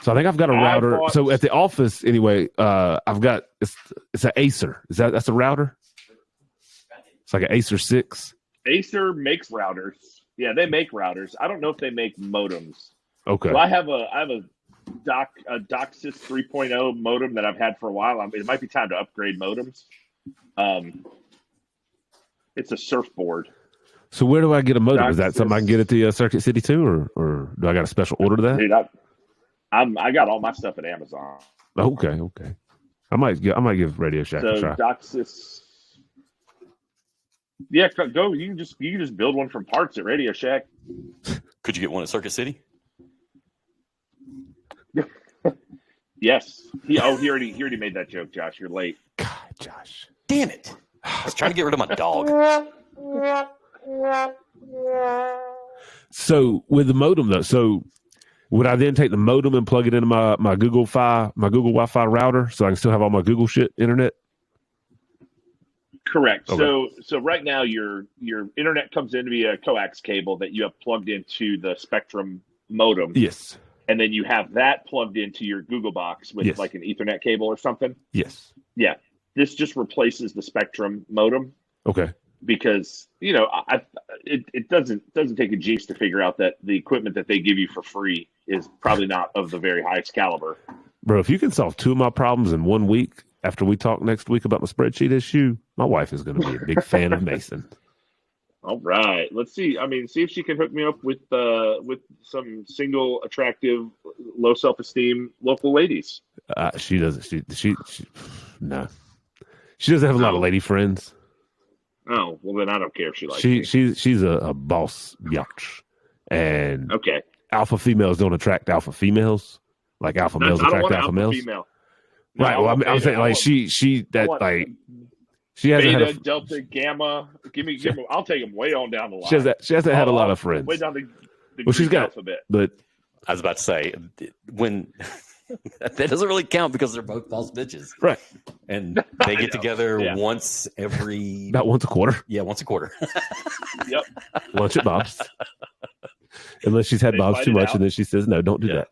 So I think I've got a router. So at the office, anyway, I've got it's an Acer. That's a router? It's like an Acer 6. Acer makes routers. Yeah, they make routers. I don't know if they make modems. Okay. So I have a DOCSIS 3.0 modem that I've had for a while. It might be time to upgrade modems. It's a surfboard. So where do I get a modem? Is that something I can get at the Circuit City too, or do I got a special order to that? Dude, I got all my stuff at Amazon. Okay. I might give Radio Shack a try. DOCSIS. Yeah, go. You can just build one from parts at Radio Shack. Could you get one at Circuit City? Yes. He already made that joke, Josh. You're late. God, Josh. Damn it! I was trying to get rid of my dog. So with the modem though, so would I then take the modem and plug it into my Google Wi-Fi router so I can still have all my Google shit internet? Correct. Okay. So right now your internet comes in via a coax cable that you have plugged into the Spectrum modem. Yes. And then you have that plugged into your Google box with like an Ethernet cable or something. Yes. Yeah. This just replaces the Spectrum modem. Okay. Because it doesn't take a genius to figure out that the equipment that they give you for free is probably not of the very highest caliber. Bro, if you can solve 2 of my problems in 1 week after we talk next week about my spreadsheet issue, my wife is going to be a big fan of Mason. All right, let's see. I mean, see if she can hook me up with some single, attractive, low self-esteem local ladies. She doesn't. She no. She doesn't have a lot of lady friends. Oh, well then I don't care if she likes me. She's a boss yacht, and Okay. alpha females don't attract alpha females. Like alpha males I don't attract want alpha alpha males. female. No, Right. I Well, want I'm beta. saying I like want- she I that want like she hasn't beta, had a, delta, gamma. Give me. I'll take them way on down the line. she hasn't had a lot of Way friends. down the Well, she's Greek got- alphabet. But I was about to say when that doesn't really count because they're both boss bitches, right, and they get together Yeah. once every about once a quarter, once a quarter. Yep. lunch at Bob's. Unless she's had They Bob's fight too it much, out. and then she says, "No, don't do Yeah. that."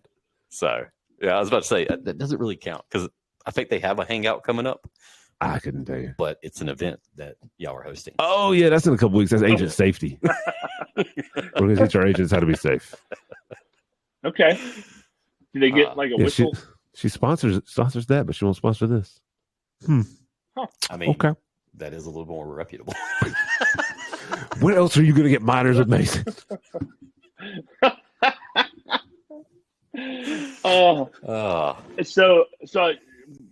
So yeah, I was about to say that doesn't really count because I think they have a hangout coming up, I couldn't tell you. but it's an event that y'all are hosting. Oh yeah, that's in a couple weeks. That's agent safety. We're gonna teach our agents how to be safe. Okay. Do they get like a Yeah, whistle? she sponsors that, but she won't sponsor this. I mean, Okay. that is a little more reputable. What else are you gonna get minors with Mason? Oh, Oh, so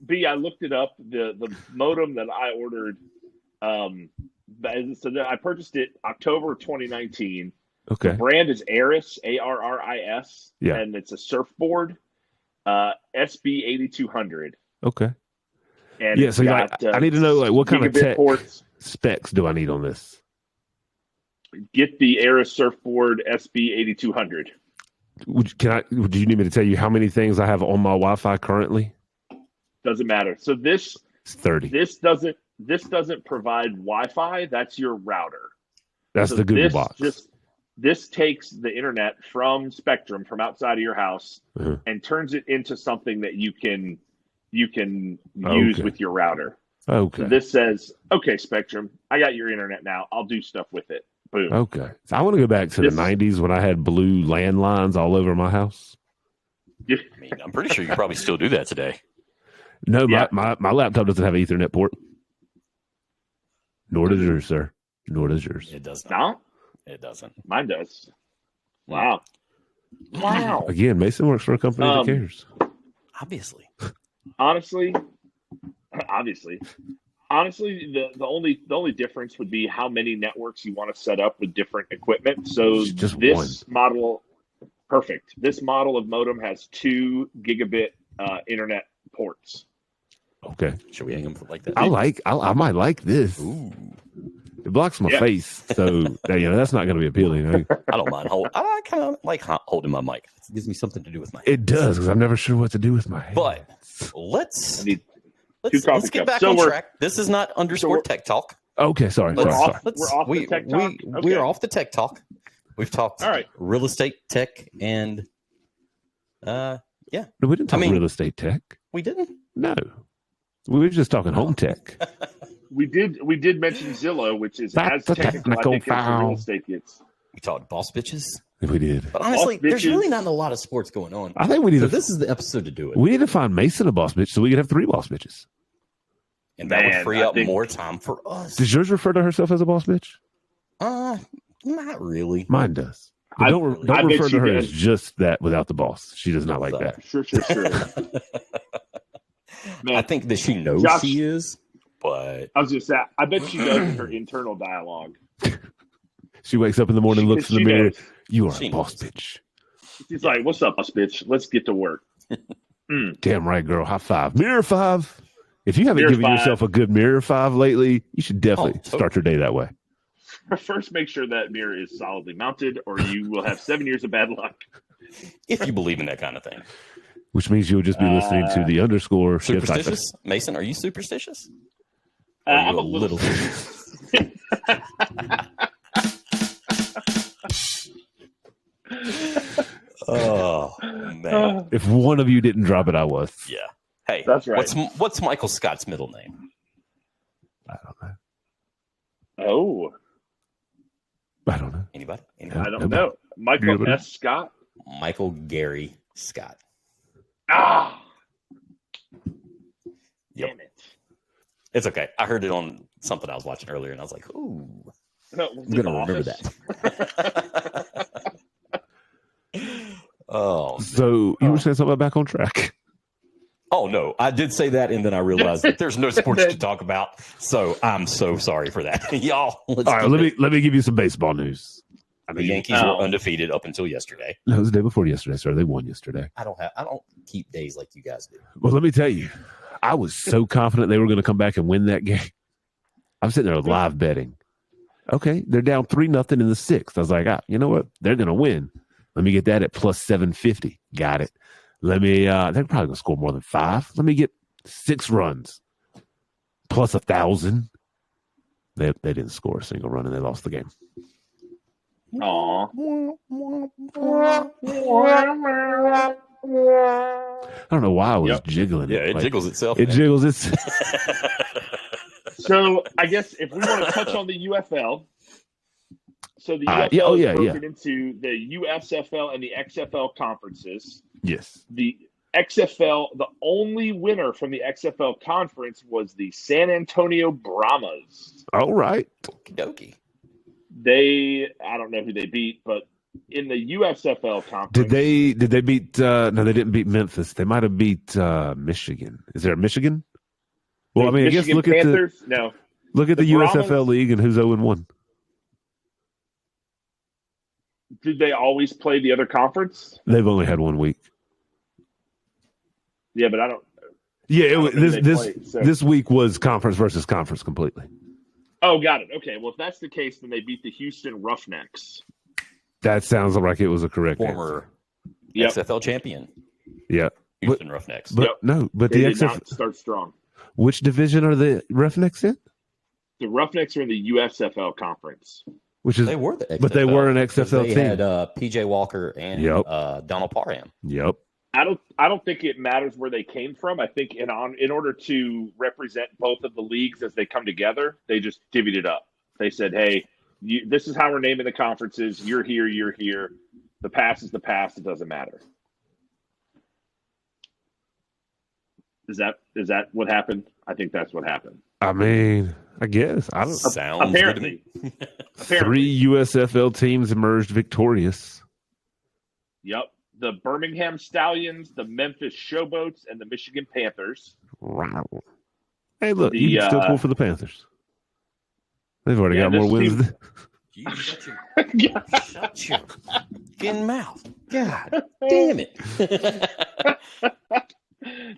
B, I looked it up. The modem that I ordered, I purchased it October 2019. Okay. The brand is Aris, ARRIS, Yeah. and it's a surfboard, SB 8200. Okay. And Yeah. it's So like, got, I need to know like what kind of gigabit tech ports. specs do I need on this? Get the Aris surfboard SB 8200. Would you need me to tell you how many things I have on my Wi-Fi currently? Doesn't matter. So It's 30. this doesn't provide Wi-Fi. That's your router. That's So the Google this box. This takes the internet from Spectrum, from outside of your house, Uh-huh. and turns it into something that you can use Okay. with your router. Okay. So this says, "Okay, Spectrum, I got your internet now. I'll do stuff with it." Boom. Okay. So I want to go back to This- the 90s when I had blue landlines all over my house. I mean, I'm pretty sure you probably still do that today. No, Yeah. my laptop doesn't have an Ethernet port. Nor does yours, sir. Nor does yours. It does not. No, It doesn't. mine does. Wow. Wow. Again, Mason works for a company that cares. Obviously. Honestly, the only difference would be how many networks you want to set up with different equipment. So Just this model, perfect. This model of modem has 2 gigabit internet ports. Okay. Should we hang them like that? I might like this. Ooh, It blocks my Yeah. face, so that's not going to be appealing. I don't mind. I kind of like holding my mic. It gives me something to do with my. It does because I'm never sure what to do with my hands. But let's I need let's coffee get cups. back So on we're- track. This is not underscore we're- tech talk. Okay, sorry. We're sorry. off- we're off the tech talk? We Okay. are off the tech talk. We've talked All right. real estate, tech, and No, we didn't talk I mean- real estate tech. we didn't. No, we were just talking home tech. we did mention Zillow, which is That's as a technical, I technical think, as the foul. real estate gets. We talked boss bitches, We did. but honestly, Boss there's bitches. really not a lot of sports going on. I think we need So to. this is the episode to do it, We need to find Mason a boss bitch so we can have 3 boss bitches. and that would Man, free I up think- more time for us. Does yours refer to herself as a boss bitch? Not really. Mine does. But I don't bet refer to you her does. as just that without the boss. She does not like So- that. Sure. Man, I think that she knows Josh- she is, but I was just saying, I bet she does in her internal dialogue. She wakes up in the morning, looks in the She mirror. knows. You are She a boss knows. bitch. She's like, "What's up, us bitch? Let's get to work." Damn right, girl. High five. Mirror 5. If you haven't Mirror given 5. yourself a good mirror 5 lately, you should definitely totally. start your day that way. First, make sure that mirror is solidly mounted, or you will have 7 years of bad luck. if you believe in that kind of thing. Which means you'll just be listening to the underscore shift hyphen. Superstitious? Mason, are you superstitious? Or are I'm you a little. Oh, man. If one of you didn't drop it, I was. Yeah. Hey, That's right. What's Michael Scott's middle name? I don't know. Oh, I don't know. Anybody? I don't know. Michael Anybody? S. Scott. Michael Gary Scott. Ah, Yep. damn it. It's okay. I heard it on something I was watching earlier, and I was like, ooh, No, I'm going to remember that. Oh, So you were saying something about back on track. oh, no. I did say that, and then I realized that there's no sports to talk about, so I'm so sorry for that. Y'all, let's All right, keep let it. me give you some baseball news. I The mean, Yankees were undefeated up until yesterday. no, it was the day before yesterday, sir. They won yesterday. I don't keep days like you guys do. Well, let me tell you, I was so confident they were going to come back and win that game. I'm sitting there live betting. Okay, they're down 3-0 in the sixth. I was like, you know what? They're going to win. Let me get that at plus 750. Got it. Let me. They're probably going to score more than 5. Let me get 6 runs plus 1,000. They didn't score a single run and they lost the game. Aw. I don't know why I was jiggling. Yeah, it jiggles itself. It jiggles. It's So I guess if we want to touch on the UFL, so the UFL is broken into the USFL and the XFL conferences. yes. The XFL, the only winner from the XFL conference was the San Antonio Brahmas. All right. Okie I don't know who they beat, but in the USFL conference, Did they beat? No, they didn't beat Memphis. They might have beat Michigan. Is there a Michigan? Well, I mean, Michigan I guess look Panthers? at No. the The USFL Brahmas- league and who's 0-1. Did they always play the other conference? They've only had 1 week. Yeah, but I don't. Yeah, I don't think they this played, so- this week was conference versus conference completely. Oh, got it. Okay, well, if that's the case, then they beat the Houston Roughnecks. That sounds like it was a correct answer. former Yep. XFL champion, Yeah, Houston Roughnecks. but Yep. no, but They the did XFL. not start strong. Which division are the Roughnecks in? The Roughnecks are in the USFL conference. Which is They were the XFL. but they were an 'cause XFL they team. had PJ Walker and Yep. Donald Parham. Yep. I don't think it matters where they came from. I think in order to represent both of the leagues as they come together, they just divvied it up. They said, "Hey, this is how we're naming the conferences. You're here. You're here. The past is the past. It doesn't matter." Is that what happened? I think that's what happened. I mean, I guess I don't. Sounds Apparently. good to me. Apparently. 3 USFL teams emerged victorious. Yep. The Birmingham Stallions, the Memphis Showboats, and the Michigan Panthers. Wow. Hey, look, The, you can still pull for the Panthers. They've already got more wins. team- You shut your fucking mouth. God damn it.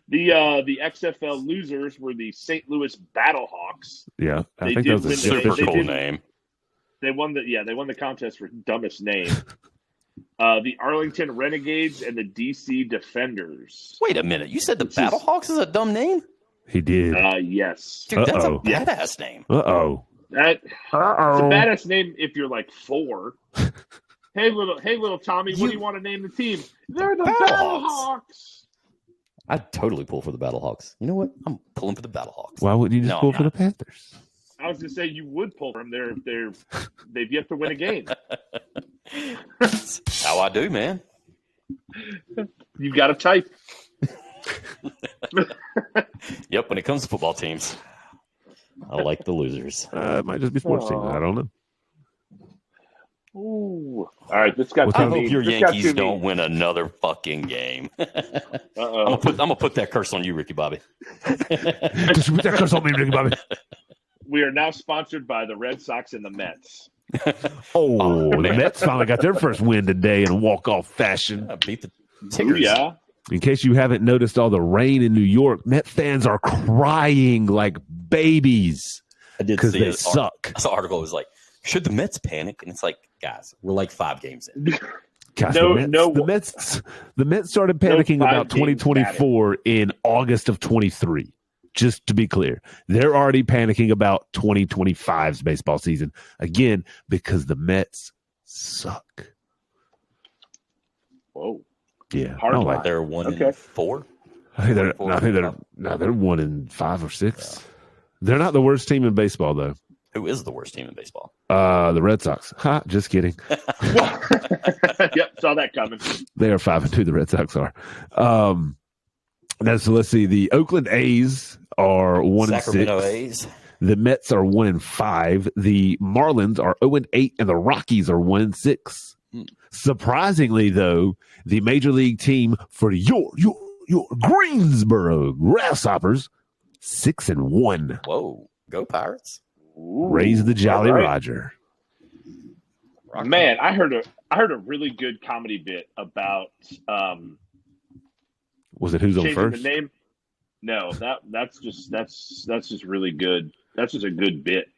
The XFL losers were the St. Louis Battlehawks. Yeah, I They think did that was a win the- Super they cool did- name. They won the contest for dumbest name. The Arlington Renegades and the DC Defenders. Wait a minute. You said the Which is- Battlehawks is a dumb name? He did. Yes. Dude, that's a Uh-oh. badass name. Uh-oh. It's a badass name if you're like 4. Hey little Tommy, what do you want to name the team? They're the Battlehawks. Battlehawks. I'd totally pull for the Battlehawks. You know what? I'm pulling for the Battlehawks. Why wouldn't you just No, pull I'm for the not. Panthers? I was gonna say you would pull from them. They've yet to win a game. That's how I do, man. You've got to type. Yep, when it comes to football teams, I like the losers. It might just be sports teams. I don't know. Ooh. All right, this got What's too up? I hope mean. your This got Yankees too don't mean. win another fucking game. I'm Uh-oh. gonna put that curse on you, Ricky Bobby. Just put that curse on me, Ricky Bobby. We are now sponsored by the Red Sox and the Mets. Oh, the man. Mets finally got their first win today in walk-off fashion. I beat the Tigers. Yeah. In case you haven't noticed all the rain in New York, Met fans are crying like babies I did because see they it. suck. I saw an article. It was like, should the Mets panic? And it's like, guys, we're like 5 games in. Gosh, No, the Mets started No panicking 5 about games 2024 in August of 23. Just to be clear, they're already panicking about 2025's baseball season again because the Mets suck. Whoa. Yeah, Hard I don't line. like. They're 1 Okay. and 4. I think they're. Four. I think they're. No, they're 1 and 5 or 6. They're not the worst team in baseball though. Who is the worst team in baseball? The Red Sox. Ha! Just kidding. Yep, saw that coming. They are 5-2. The Red Sox are. Let's see. The Oakland A's are 1 and 6. Sacramento A's. The Mets are 1 and 5. The Marlins are 0 and 8, and the Rockies are 1 and 6. Surprisingly, though, the major league team for your Greensboro Grasshoppers 6 and 1. Whoa, go Pirates! Ooh, Raise the Jolly all right. Roger. Man, I heard a really good comedy bit about Was it Who's on changing First? the name. No, that's just really good. That's just a good bit.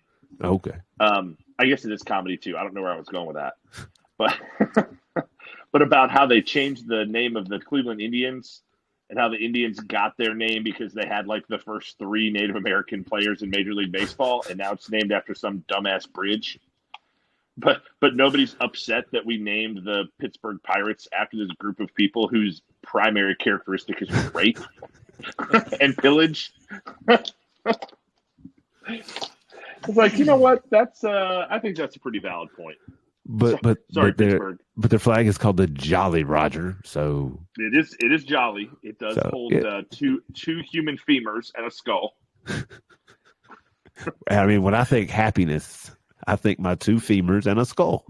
Okay. I guess it is comedy too. I don't know where I was going with that, but but about how they changed the name of the Cleveland Indians and how the Indians got their name because they had like the first 3 Native American players in Major League Baseball, and now it's named after some dumbass bridge. But nobody's upset that we named the Pittsburgh Pirates after this group of people whose primary characteristic is rape and pillage. It's like, you know what? That's I think that's a pretty valid point. But Sorry, their Pittsburgh. but their flag is called the Jolly Roger. So It is jolly. It does hold two human femurs and a skull. I mean, when I think happiness, I think my 2 femurs and a skull.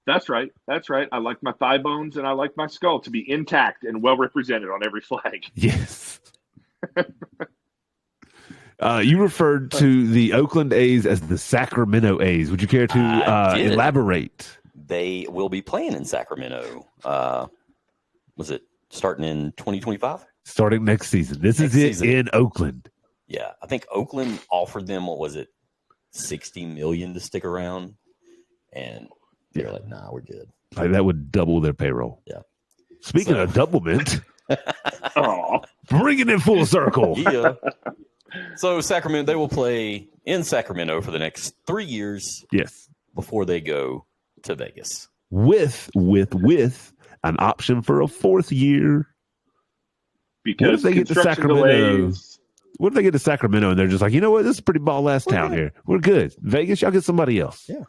That's right. That's right. I like my thigh bones and I like my skull to be intact and well represented on every flag. Yes. You referred to the Oakland A's as the Sacramento A's. Would you care to I did. elaborate? They will be playing in Sacramento. Was it starting in 2025? Starting next season. This Next is it season. in Oakland. Yeah, I think Oakland offered them, what was it, $60 million to stick around, and they're like, "Nah, we're good." Like that would double their payroll. Yeah. Speaking of doublemint, Oh, bringing it full circle. Yeah. So Sacramento, they will play in Sacramento for the next 3 years Yes. before they go to Vegas. With an option for a 4th year. because they get to construction Sacramento? delays. What if they get to Sacramento and they're just like, you know what? This is a pretty ball ass town good. here. We're good. Vegas, y'all get somebody else. Yeah.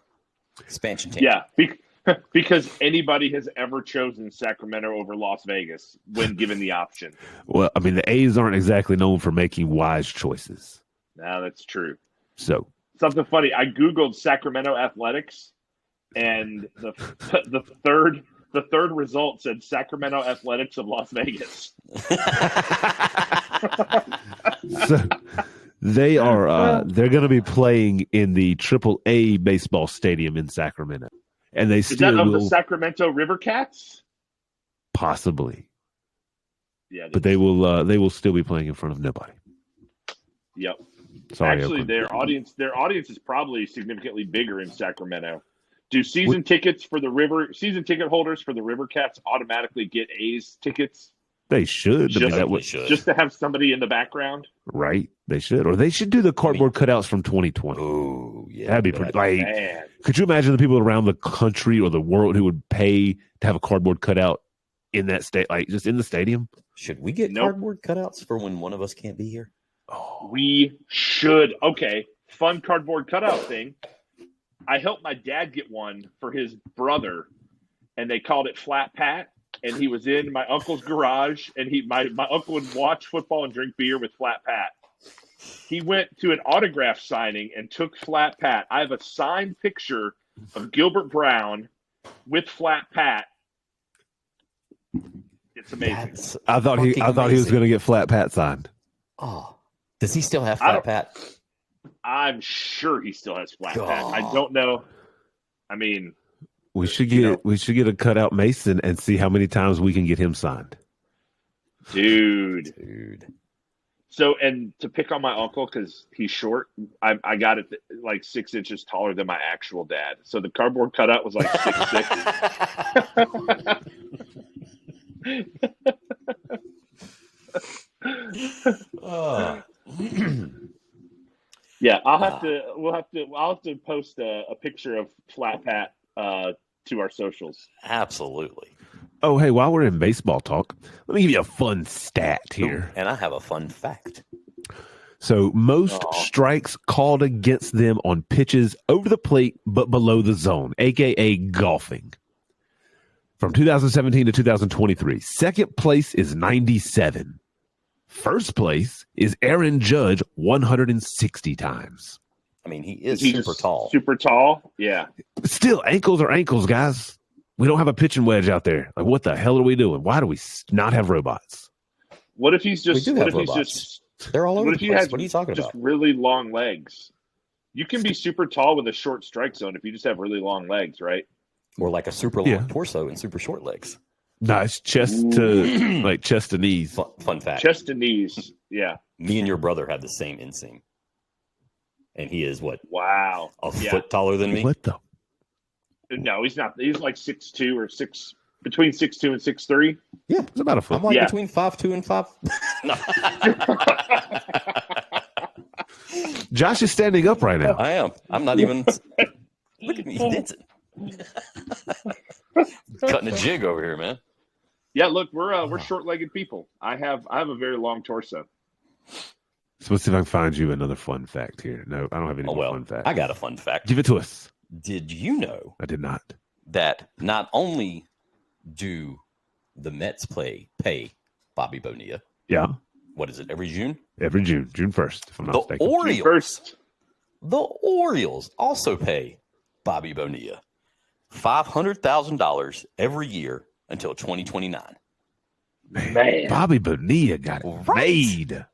Expansion team. Yeah, because anybody has ever chosen Sacramento over Las Vegas when given the option. Well, I mean, the A's aren't exactly known for making wise choices. No, that's true. So, Something funny. I googled Sacramento athletics, and the third result said Sacramento Athletics of Las Vegas. so they are they're going to be playing in the AAA baseball stadium in Sacramento, and they Is that still of the will Sacramento River Cats? possibly, Yeah, but they will still be playing in front of nobody. Yep. Sorry, Actually, Oakland. their audience is probably significantly bigger in Sacramento. Do season ticket holders for the River Cats automatically get A's tickets They should. I mean, that Definitely would, should. just to have somebody in the background? right? They should, or they should do the cardboard cutouts from 2020. Oh, yeah. That'd be good pretty. idea. Like, Man, could you imagine the people around the country or the world who would pay to have a cardboard cutout in that state, like just in the stadium? Should we get Nope. cardboard cutouts for when one of us can't be here? Oh, we should. Okay, fun cardboard cutout thing. I helped my dad get one for his brother, and they called it Flat Pat. And he was in my uncle's garage, and my uncle would watch football and drink beer with Flat Pat. He went to an autograph signing and took Flat Pat. I have a signed picture of Gilbert Brown with Flat Pat. It's amazing. That's I thought he fucking was amazing. going to get Flat Pat signed. Oh, does he still have I Flat don't- Pat? I'm sure he still has Flat Pat. God. I don't know. I mean, We should You get know- we should get a cutout Mason and see how many times we can get him signed. dude. Dude. So, and to pick on my uncle because he's short, I got it like 6 inches taller than my actual dad. So the cardboard cutout was like 6'6". Oh. Yeah, I'll have to post a picture of Flat Pat to our socials. Absolutely. Oh, hey, while we're in baseball talk, let me give you a fun stat here. And I have a fun fact. So most Aw. strikes called against them on pitches over the plate but below the zone, aka golfing. From 2017 to 2023, second place is 97. First place is Aaron Judge 160 times. I mean, he is He's super tall. Super tall. Yeah. Still, ankles are ankles, guys. We don't have a pitching wedge out there. Like, what the hell are we doing? Why do we not have robots? What if he's just? We do What have if he's robots. just? They're all over What the if he place. has What are you talking just about? really long legs? You can be super tall with a short strike zone if you just have really long legs, right? Or like a super long Yeah. torso and super short legs. No, it's chest to like chest to knees. Fun fact. Chest to knees. Yeah. Me and your brother have the same inseam. And he is what? Wow. A Yeah. foot taller than me? What the? No, he's not. He's like 6'2" or between 6'2" and 6'3". Yeah. It's about a foot. I'm like Yeah. between 5'2" and 5. No. Josh is standing up right now. I am. I'm not even. Look at me. He's dancing. Cutting a jig over here, man. Yeah, look, we're short-legged people. I have a very long torso. So let's see if I can find you another fun fact here. No, I don't have any Oh, more well. fun facts. I got a fun fact. Give it to us. Did you know I did not. that not only do the Mets pay Bobby Bonilla, Yeah, what is it, every June? every June 1st, if I'm not The mistaken. Orioles. First, The Orioles also pay Bobby Bonilla $500,000 every year until 2029. man, Bobby Bonilla got it Right. made.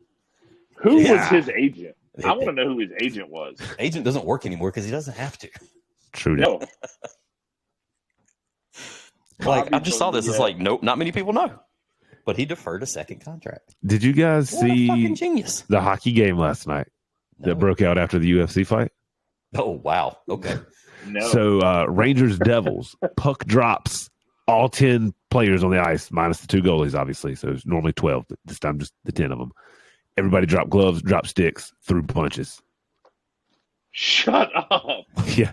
who was Yeah. his agent? I want to know who his agent was. Agent doesn't work anymore because he doesn't have to. True. No, Like, Bobby I just saw this. It's Bonilla. like, nope, not many people know. But he deferred a second contract. Did you guys What a fucking see genius. the hockey game last night No. that broke out after the UFC fight? Oh, wow. Okay. no. So Rangers Devils, puck drops, all 10 players on the ice, minus the 2 goalies, obviously. So it's normally 12, but this time just the 10 of them. Everybody dropped gloves, dropped sticks, threw punches. Shut up. Yeah.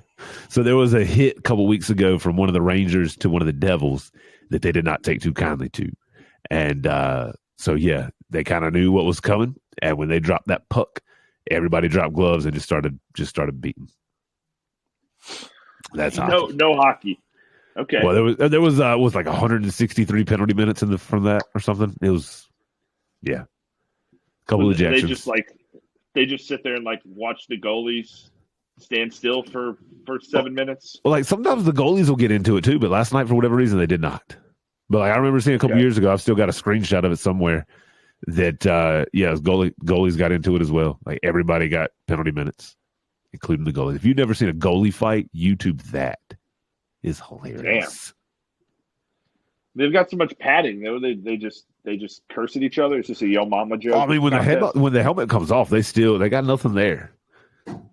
So there was a hit a couple weeks ago from one of the Rangers to one of the Devils that they did not take too kindly to. And so, yeah, they kind of knew what was coming. And when they dropped that puck, everybody dropped gloves and just started beating. That's hockey. No hockey. Okay. Well, there was like 163 penalty minutes from that or something. It was, yeah, a couple ejections. They just sit there and like watch the goalies stand still for 7 minutes. Well, like sometimes the goalies will get into it too, but last night for whatever reason they did not. But like I remember seeing a couple Okay. years ago, I've still got a screenshot of it somewhere that goalies got into it as well. Like everybody got penalty minutes, including the goalies. If you've never seen a goalie fight, YouTube that is hilarious. They've got so much padding though. They just curse at each other. It's just a yo mama joke. I mean, when the helmet comes off, they got nothing there.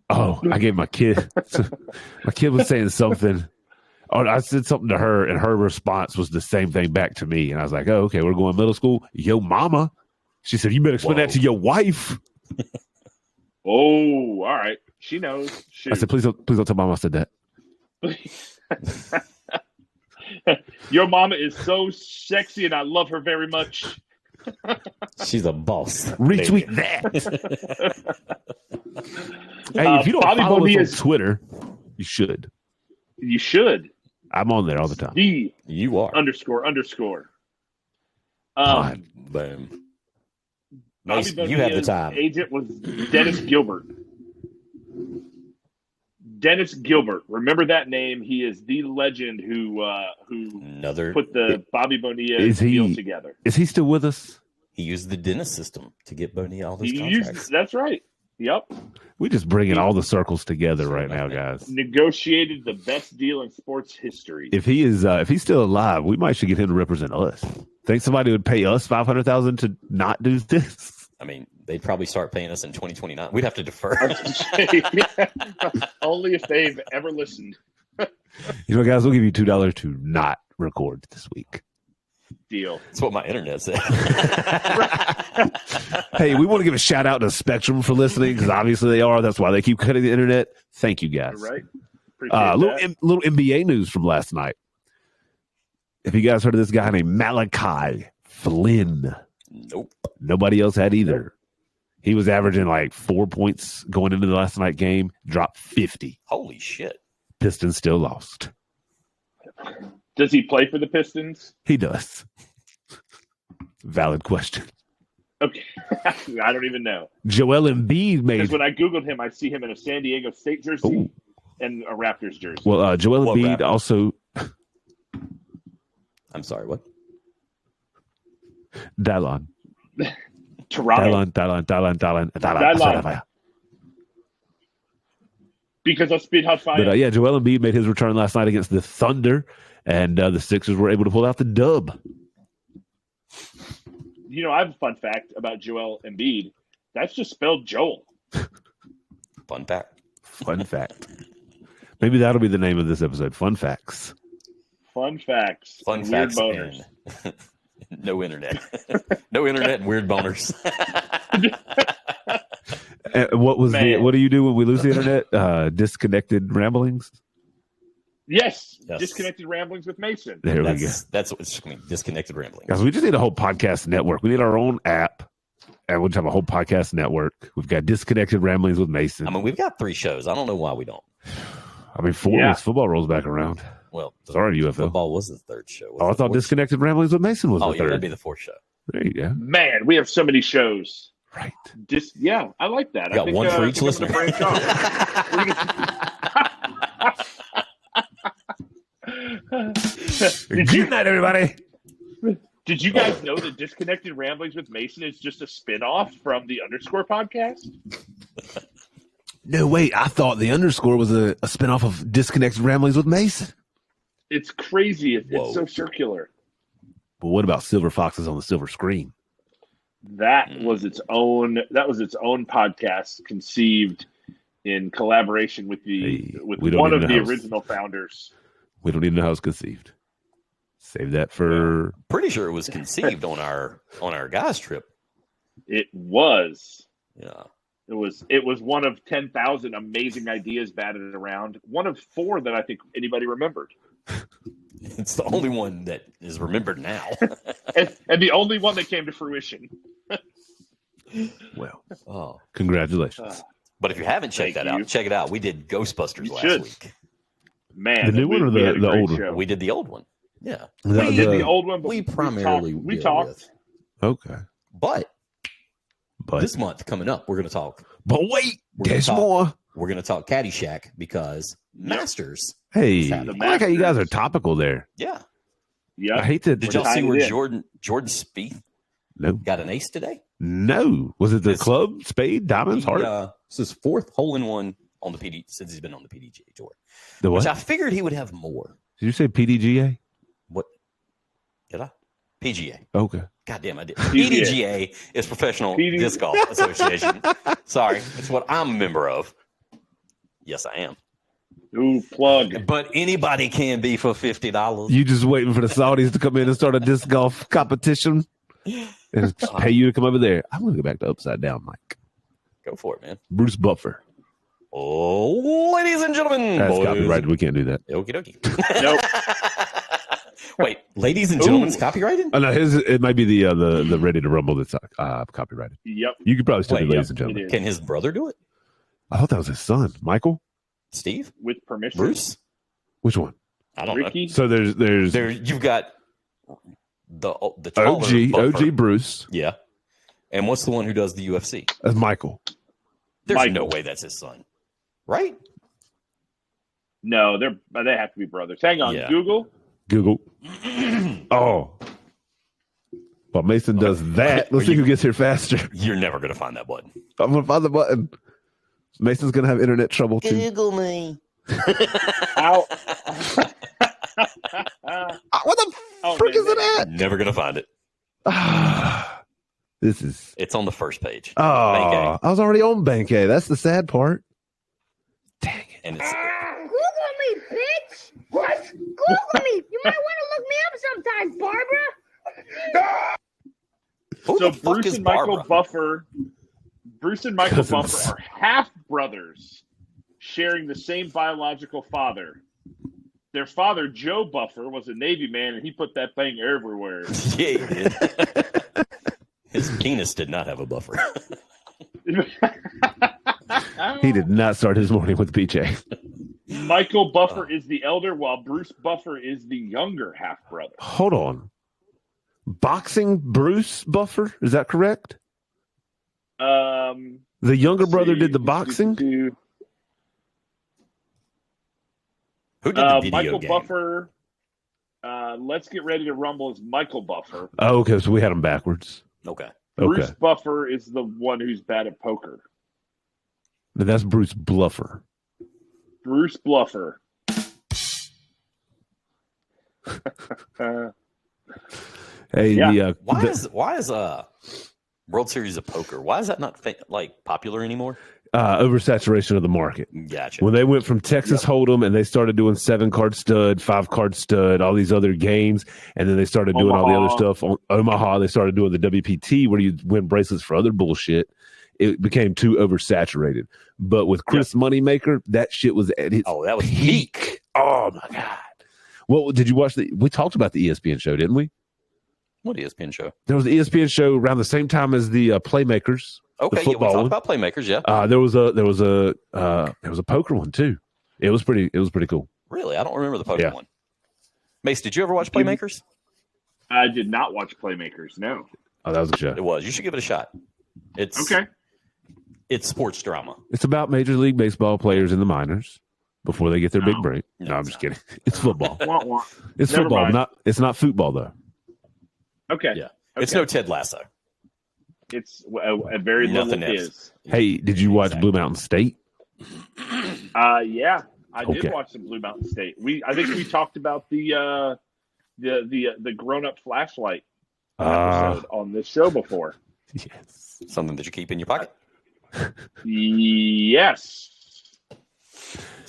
Oh, I gave my kid. My kid was saying something. Oh, I said something to her, and her response was the same thing back to me. And I was like, "Oh, okay, we're going middle school." Yo, mama. She said, "You better explain that to your wife." Oh, all right. She knows. Shoot. I said, "Please don't tell mama I said that." Your mama is so sexy, and I love her very much. She's a boss. Retweet that. Hey, if you don't Bobby follow us Bonilla's- on Twitter, you should. You should. I'm on there all the time. The You are. __. God. Boom. Bobby Mace, you have the Bonilla's time. agent was Dennis Gilbert. Dennis Gilbert. Remember that name? He is the legend who Another. put the Bobby Bonilla Is he- deal together. Is he still with us? He used the dentist system to get Bonilla all those He contracts. used, that's right. Yep. We're just bringing all the circles together right now, guys. Negotiated the best deal in sports history. If he's still alive, we might should get him to represent us. Think somebody would pay us $500,000 to not do this? I mean, they'd probably start paying us in 2029. We'd have to defer. Only if they've ever listened. You know, guys, we'll give you $2 to not record this week. Deal. That's what my internet said. Hey, we want to give a shout out to Spectrum for listening because obviously they are. That's why they keep cutting the internet. Thank you, guys. Right. Appreciate that. Little NBA news from last night. Have you guys heard of this guy named Malachi Flynn? Nope. Nobody else had either. He was averaging like 4 points going into the last night game, dropped 50. Holy shit. Pistons still lost. Does he play for the Pistons? He does. Valid question. Okay. I don't even know. Joel Embiid Because made. when I Googled him, I see him in a San Diego State jersey Ooh. and a Raptors jersey. Well, Joel What Embiid Raptors? also. I'm sorry, what? Dallon. Toronto. Dallon. Dallon. Because of Speed Hot Fire. But yeah, Joel Embiid made his return last night against the Thunder, and the Sixers were able to pull out the dub. You know, I have a fun fact about Joel Embiid. That's just spelled Joel. Fun fact. Fun fact. Maybe that'll be the name of this episode. Fun facts. Fun facts. Fun and facts weird boners. and no internet. No internet and weird boners. What do you do when we lose the internet? Disconnected ramblings? Yes. Yes. Disconnected ramblings with Mason. There we go. That's what it's going to be. Disconnected rambling. Guys, we just need a whole podcast network. We need our own app, and we'll just have a whole podcast network. We've got Disconnected Ramblings with Mason. I mean, we've got 3 shows. I don't know why we don't. 4 Yeah. weeks football rolls back around. Well, Sorry, UFO. Football was the 3rd show. Was Oh, I it thought the 4th? Disconnected Ramblings with Mason was Oh, the yeah, third. that'd be the 4th show. There you go. Man, we have so many shows. Right. Yeah, I like that. You got one for each I think I'm listener. gonna branch off. Good night, everybody. Did you guys know that Disconnected Ramblings with Mason is just a spin-off from the Underscore podcast? No, wait. I thought the Underscore was a spinoff of Disconnected Ramblings with Mason. It's crazy. Whoa. It's so circular. But what about Silver Foxes on the Silver Screen? That was its own podcast conceived in collaboration with Hey, with we don't one even of the know how- original founders. We don't even know how it's conceived. Save that for. Pretty sure it was conceived on our guys trip. It was. Yeah. It was one of 10,000 amazing ideas batted around. One of 4 that I think anybody remembered. It's the only one that is remembered now. And the only one that came to fruition. Well, Oh. congratulations. But if you haven't checked Thank that out, you. check it out. We did Ghostbusters You last should. week. Man, The new one or we had a the great old one? show. We did the old one. Yeah. We did the old one, but We primarily we deal talked. with- Okay. But But this month coming up, we're going to talk. wait, We're gonna there's talk- more. We're going to talk Caddyshack because Masters. Hey, The I like how you guys are Masters. topical there. Yeah. Yeah, I hate to. Did We're y'all see tying where it in. Jordan Spieth No, got an ace today? no. Was it the It's- club, spade, diamonds, heart? It's his 4th hole-in-one on the PD since he's been on the PDGA tour. The what? Which I figured he would have more. Did you say PDGA? What did I? PGA. Okay. God damn, I did. PGA. PDGA is Professional PD Disc Golf Association. Sorry, it's what I'm a member of. Yes, I am. Ooh, plug. But anybody can be for $50. You just waiting for the Saudis to come in and start a disc golf competition and pay you to come over there. I'm going to go back to Upside Down, Mike. Go for it, man. Bruce Buffer. Oh, ladies and gentlemen. That's boys. copyrighted. We can't do that. Okie dokie. Nope. Wait, ladies and gentlemen, it's Ooh. copyrighted? Oh no, it might be the Ready to Rumble that's copyrighted. Yep. You could probably still do Wait, ladies yep, and gentlemen. it is. Can his brother do it? I thought that was his son, Michael. Steve? With permission. Bruce? Which one? I don't Ricky. So there's know. There, you've got the taller Buffer. OG Bruce. Yeah. And what's the one who does the UFC? That's Michael. There's Michael. no way that's his son. Right? No, they have to be brothers. Hang on, Yeah. Google. Google. Oh. While Mason does that, let's see who gets here faster. You're never going to find that button. I'm gonna find the button. Mason's gonna have internet trouble too. Google me. Ow. What the Oh, frick man, is it at? Never going to find it. This is. It's on the first page. Oh, Bank I was already on Bank A. That's the sad part. Dang it. And it's Google me, bitch! What? Google me! You might want to look me up sometime, Barbara! who So the fuck Bruce is and Michael Barbara? Buffer. Bruce and Michael Cousins. Buffer are half brothers, sharing the same biological father. Their father, Joe Buffer, was a Navy man, and he put that thing everywhere. Yeah, he did. His penis did not have a buffer. He did not start his morning with BJ. Michael Buffer is the elder, while Bruce Buffer is the younger half brother. Hold on. Boxing Bruce Buffer? Is that correct? The younger brother did the boxing? Who did the video Michael game? Buffer. Let's Get Ready to Rumble is Michael Buffer. Oh, okay. So we had him backwards. Okay. Bruce Okay. Buffer is the one who's bad at poker. But that's Bruce Bluffer. Bruce Bluffer. Hey, Yeah. Why is World Series of Poker? Why is that not like popular anymore? oversaturation of the market. Gotcha. When they went from Texas Hold'em and they started doing 7-card stud, 5-card stud, all these other games, and then they started doing all the other stuff on Omaha. They started doing the WPT where you win bracelets for other bullshit. It became too oversaturated. But with Chris Moneymaker, that shit was at its that was peak. Oh my god! Well, did you watch we talked about the ESPN show, didn't we? What ESPN show? There was the ESPN show around the same time as the Playmakers. Okay, the yeah, we football talked about Playmakers. Yeah, there was a poker one too. It was pretty cool. really, I don't remember the poker Yeah. one. Mace, did you ever watch Playmakers? I did not watch Playmakers. No. Oh, that was a show. It was. You should give it a shot. It's Okay. It's sports drama. It's about Major League Baseball players in the minors before they get their big No. break. No, I'm it's just kidding. It's football. Wah, wah. It's Never football. mind. It's not football though. Okay. Yeah. It's Okay. no Ted Lasso. It's a very Nothing little else. is. Hey, did you watch Exactly. Blue Mountain State? Yeah, I Okay. did watch some Blue Mountain State. I think we talked about the grown up flashlight episode on this show before. Yes. Something that you keep in your pocket. Yes.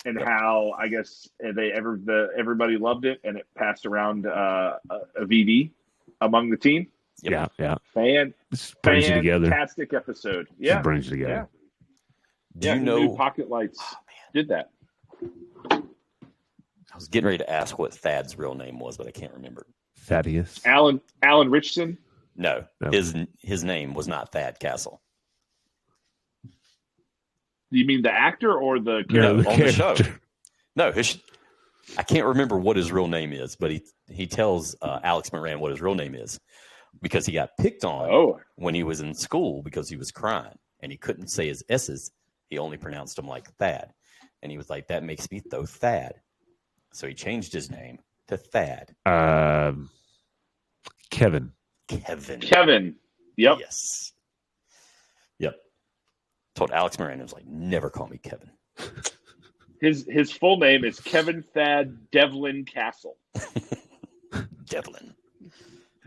And how I guess everybody loved it, and it passed around a VD among the team. Yep. Yeah. Just brings you together. Fantastic episode. Just Yeah. brings you together. Do Yeah, you the know? new Pocket Lights did that. I was getting ready to ask what Thad's real name was, but I can't remember. Thaddeus. Alan Richardson. No, No. his name was not Thad Castle. Do you mean the actor or the character? No, the on the show. character. No, I can't remember what his real name is, but he tells Alex Moran what his real name is because he got picked on Oh, when he was in school because he was crying and he couldn't say his S's. He only pronounced them like Thad. And he was like, that makes me throw Thad. So he changed his name to Thad. Kevin. Kevin. Yep. Yes. Yep. Told Alex Moran, I was like, never call me Kevin. His full name is Kevin Thad Devlin Castle. Devlin.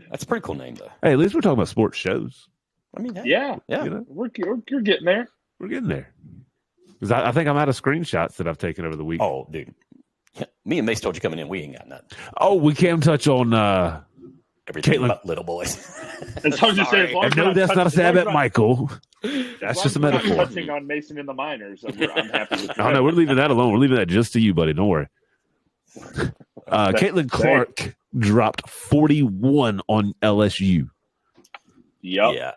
That's a pretty cool name, though. Hey, at least we're talking about sports shows. I mean, Yeah, yeah. You know, we're getting there. we're getting there. 'Cause I think I'm out of screenshots that I've taken over the week. Oh, dude. Yeah, me and Mace told you coming in, we ain't got nothing. Oh, we can touch on. Everything Caitlin. but little boys. As I was just saying, as long I as know we're that's not a stab at touching- Michael. as That's long just a as we're not metaphor. Touching on Mason and the Miners, I'm happy with that. Oh no, we're leaving that alone. We're leaving that just to you, buddy. Don't worry. Caitlin Clark dropped 41 on LSU. Yep. Yeah.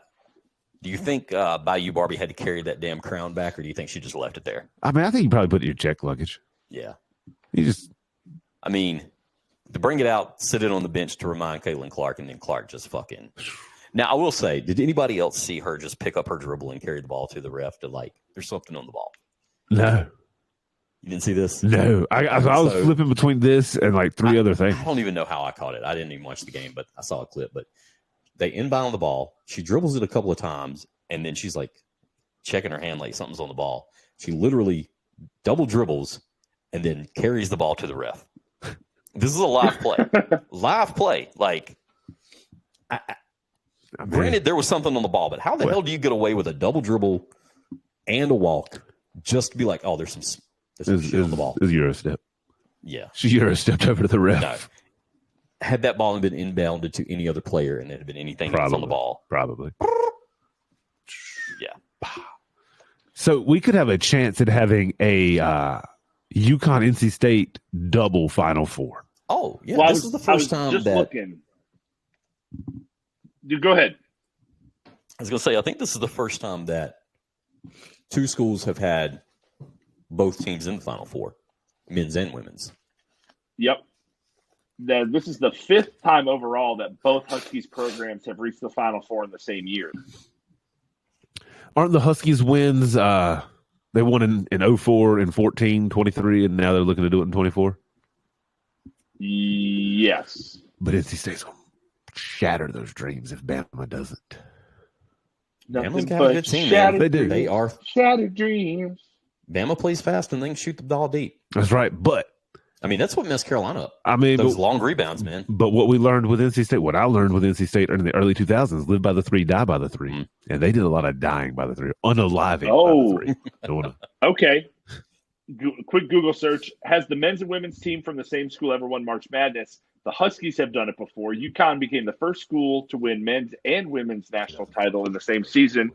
Do you think Bayou Barbie had to carry that damn crown back, or do you think she just left it there? I mean, I think you probably put it in your check luggage. Yeah. You just I mean, to bring it out, sit it on the bench to remind Caitlin Clark, and then Clark just fucking. Now, I will say, did anybody else see her just pick up her dribble and carry the ball to the ref to there's something on the ball? no. You didn't see this? No, I was So- flipping between this and like three other things. I don't even know how I caught it. I didn't even watch the game, but I saw a clip. But they inbound the ball. She dribbles it a couple of times, and then she's like checking her hand like something's on the ball. She literally double dribbles and then carries the ball to the ref. This is a live play. Live play. Like, granted, there was something on the ball, but how the hell do you get away with a double dribble and a walk just to be like, oh, there's some shit on the ball? It was Eurostep. Yeah. She Eurostepped over to the ref. No. Had that ball been inbounded to any other player and it had been anything else on the ball, Probably. yeah. So we could have a chance at having a UConn NC State double Final Four. Oh, yeah. Well, This is the first time just that looking. Dude, go ahead. I was going to say, I think this is the first time that two schools have had both teams in the Final Four, men's and women's. Yep. This is the 5th time overall that both Huskies programs have reached the Final Four in the same year. Aren't the Huskies wins? They won in 04 and 14, 23, and now they're looking to do it in 24. Yes. But NC State's going to shatter those dreams if Bama doesn't. Bama's Nothing got a but good team, man. shattered They do. dreams. They are. Shattered dreams. Bama plays fast and they can shoot the ball deep. That's right. But I mean, that's what messed Carolina up. I mean, Those long rebounds, man. but what we learned with NC State, what I learned with NC State in the early 2000s, live by the three, die by the three. Mm. And they did a lot of dying by the three, unaliving Oh. by the three. Don't wanna- Okay. Quick Google search. Has the men's and women's team from the same school ever won March Madness? The Huskies have done it before. UConn became the first school to win men's and women's national title in the same season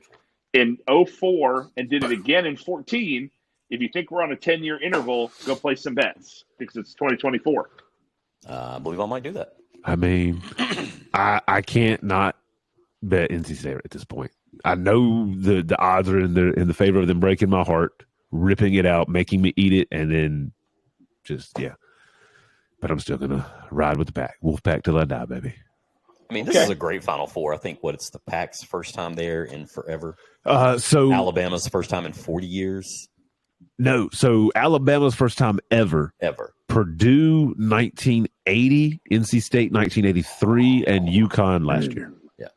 in 04 and did it again in 14. If you think we're on a 10-year interval, go play some bets because it's 2024. I believe I might do that. I mean, I can't not bet NC State at this point. I know the odds are in the favor of them breaking my heart, ripping it out, making me eat it, and then just But I'm still gonna ride with the pack, Wolfpack till I die, baby. I mean, this is a great Final Four. I think it's the Pac's first time there in forever. So Alabama's first time in 40 years. No, so Alabama's first time ever. Purdue 1980, NC State 1983, and UConn last year. Yeah.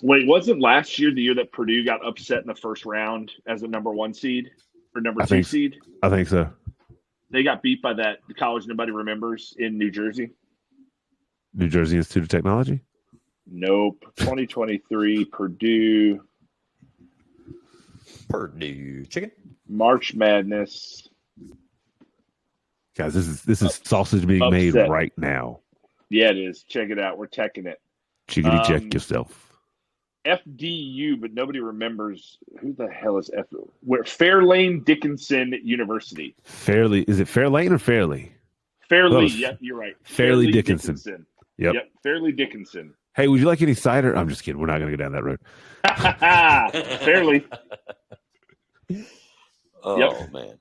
Wait, wasn't last year the year that Purdue got upset in the first round as a number 1 seed or number 2 seed? I think so. They got beat by the college nobody remembers in New Jersey. New Jersey Institute of Technology? Nope. 2023 Purdue Chicken. March Madness. Guys, this is sausage being made right now. Yeah, it is. Check it out. We're teching it. Chickity check yourself. FDU, but nobody remembers who the hell is Fairlane Dickinson University. Is it Fairlane or Fairley? Fairley, yep, you're right. Fairleigh Dickinson. Yep. Fairleigh Dickinson. Hey, would you like any cider? I'm just kidding. We're not going to go down that road. Fairleigh. Oh, man.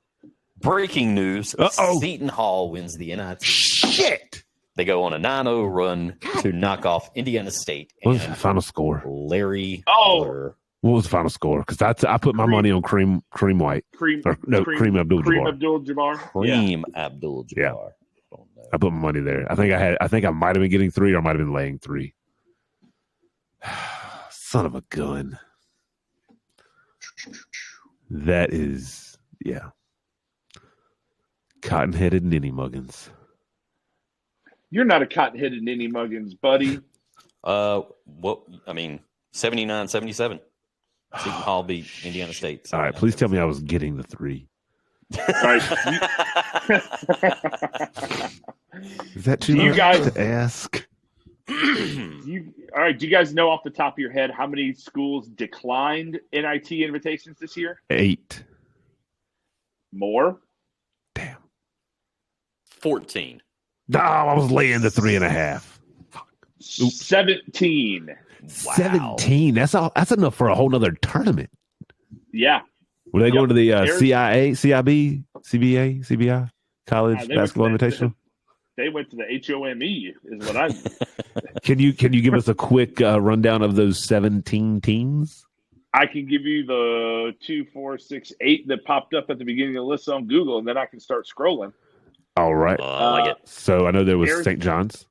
Breaking news. Seton Hall wins the NIT. Shit! They go on a 9-0 run to knock off Indiana State. What was the final score? Larry. What was the final score? Because I put my money on Cream White. Cream Abdul-Jabbar. Cream Abdul-Jabbar. Abdul-Jabbar. Yeah. I put my money there. I think I might have been getting 3 or I might have been laying 3. Son of a gun. That is, cotton-headed ninny muggins. You're not a cotton-headed ninny muggins, buddy. 79-77. Seton Hall beat Indiana State. All right, please tell me I was getting the 3. All right. Is that too much to ask? All right. Do you guys know off the top of your head how many schools declined NIT invitations this year? 8. More? Damn. 14. No, I was laying the 3.5. 17. Wow. 17. That's enough for a whole nother tournament. Yeah. Were they going to the CIA, CIB, CBA, CBI College Basketball Invitational? They went to the HOME, is what I. Can you give us a quick rundown of those 17 teams? I can give you the 2, 4, 6, 8 that popped up at the beginning of the list on Google, and then I can start scrolling. All right. I like it. So I know there was St. John's.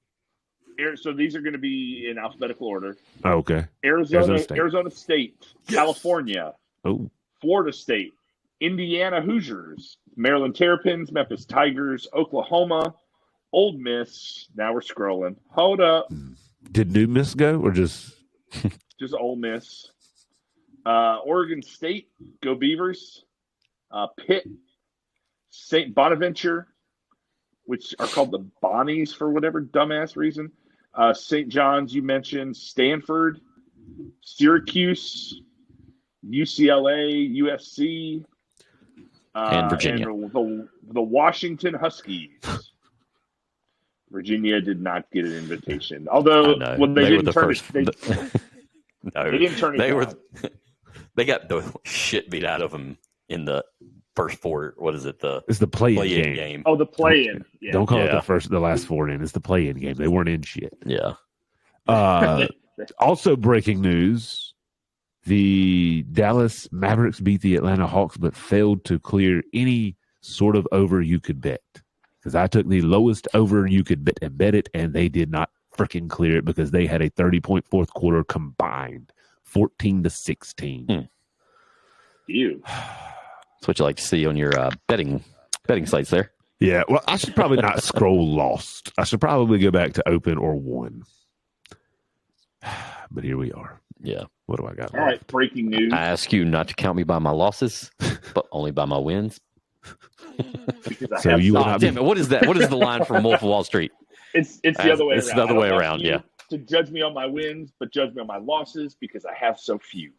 So these are going to be in alphabetical order. Oh, okay. Arizona State, yes. California, Florida State, Indiana Hoosiers, Maryland Terrapins, Memphis Tigers, Oklahoma, Ole Miss. Now we're scrolling. Hold up. Did New Miss go or just Ole Miss? Oregon State, go Beavers. Pitt, St. Bonaventure, which are called the Bonnies for whatever dumbass reason. St. John's, you mentioned. Stanford, Syracuse, UCLA, USC, and Virginia. And the Washington Huskies. Virginia did not get an invitation. Although when they didn't turn it, they didn't turn it down. They got the shit beat out of them in the first 4. What is it? It's the play-in game. Oh, the play-in. Yeah. Don't call it the last 4 in. It's the play-in game. They weren't in shit. Yeah. Also, breaking news: the Dallas Mavericks beat the Atlanta Hawks, but failed to clear any sort of over you could bet. Because I took the lowest over you could bet and bet it, and they did not freaking clear it because they had a 30-point fourth quarter combined, 14-16. You. That's what you like to see on your betting sites there. Yeah, well, I should probably not scroll lost. I should probably go back to open or won. But here we are. Yeah. What do I got? All right, breaking news. I ask you not to count me by my losses, but only by my wins. Because I So have you some- will not Damn it! What is that? What is the line from Wolf of Wall Street? It's the other way It's around. the other I way don't around, ask you yeah. To judge me on my wins, but judge me on my losses because I have so few.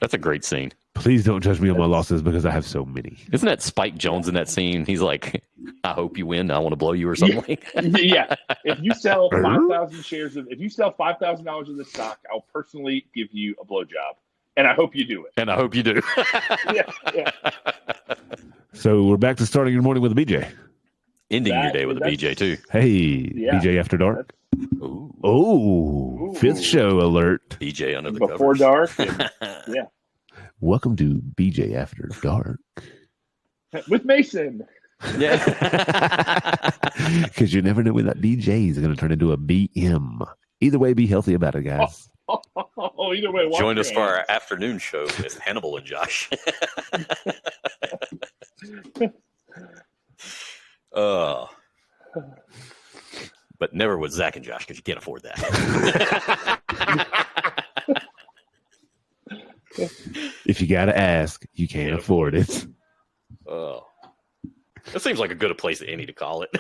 That's a great scene. Please don't judge me on my losses because I have so many. Isn't that Spike Jones in that scene? He's like, "I hope you win. I want to blow you" or something. Yeah, if you sell 5,000 shares of, if you sell $5,000 of this stock, I'll personally give you a blowjob, and I hope you do it. And I hope you do. Yeah. So we're back to starting your morning with a BJ. Ending your day with a BJ too. Hey, Yeah. BJ After Dark. Ooh, Oh, fifth show alert. BJ under the Before covers. dark. And, yeah, Welcome to BJ After Dark. with Mason. Yeah. Because you never know when that BJ is going to turn into a BM. Either way, be healthy about it, guys. Oh, either way, wash Join your us for hands. our afternoon show with Hannibal and Josh. But never with Zach and Josh because you can't afford that. If you got to ask, you can't afford it. Oh, that seems like a good a place as any to call it.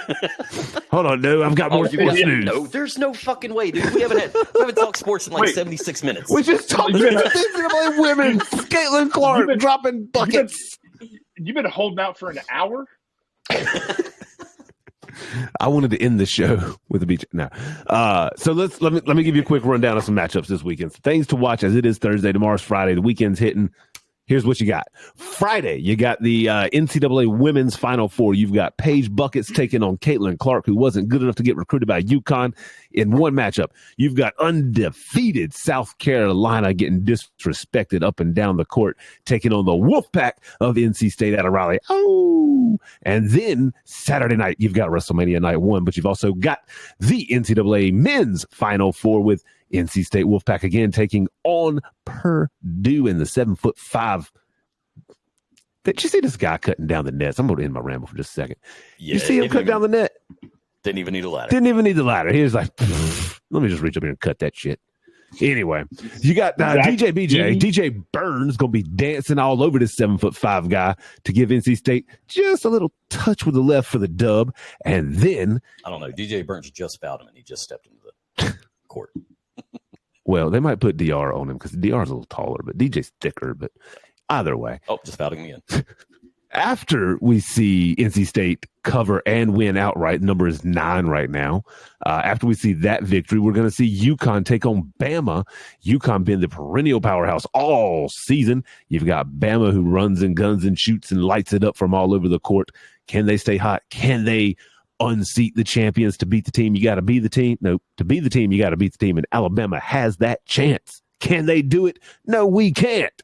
Hold on, no, I've got more you sports got- news. No, there's no fucking way, dude. We haven't talked sports in like Wait. 76 minutes. We just talked You've been- about NCAA women. Caitlin Clark You've been- dropping buckets. You've been holding out for an hour. I wanted to end the show with a beach. No. So let me give you a quick rundown of some matchups this weekend. Some things to watch as it is Thursday. Tomorrow's Friday. The weekend's hitting. Here's what you got. Friday, you got the NCAA Women's Final Four. You've got Paige Buckets taking on Caitlin Clark, who wasn't good enough to get recruited by UConn in one matchup. You've got undefeated South Carolina getting disrespected up and down the court, taking on the Wolfpack of NC State out of Raleigh. Oh, and then Saturday night, you've got WrestleMania Night 1, but you've also got the NCAA Men's Final Four with NC State Wolfpack again taking on Purdue in the 7'5". Did you see this guy cutting down the nets? I'm going to end my ramble for just a second. Yeah, You see him didn't cut even- down the net? Didn't even need a ladder. Didn't even need the ladder. He was like, let me just reach up here and cut that shit. Anyway, you got DJ BJ. DJ Burns going to be dancing all over this 7'5" guy to give NC State just a little touch with the left for the dub. And then, I don't know. DJ Burns just fouled him and he just stepped into the court. well, they might put DR on him because DR's a little taller, but DJ's thicker. But either way, Oh, just fouled him again. after we see NC State cover and win outright, number is 9 right now. After we see that victory, we're going to see UConn take on Bama. UConn been the perennial powerhouse all season. You've got Bama who runs and guns and shoots and lights it up from all over the court. Can they stay hot? Can they unseat the champions? To beat the team, you got to be the team. No, to be the team, you got to beat the team. And Alabama has that chance. Can they do it? No, we can't.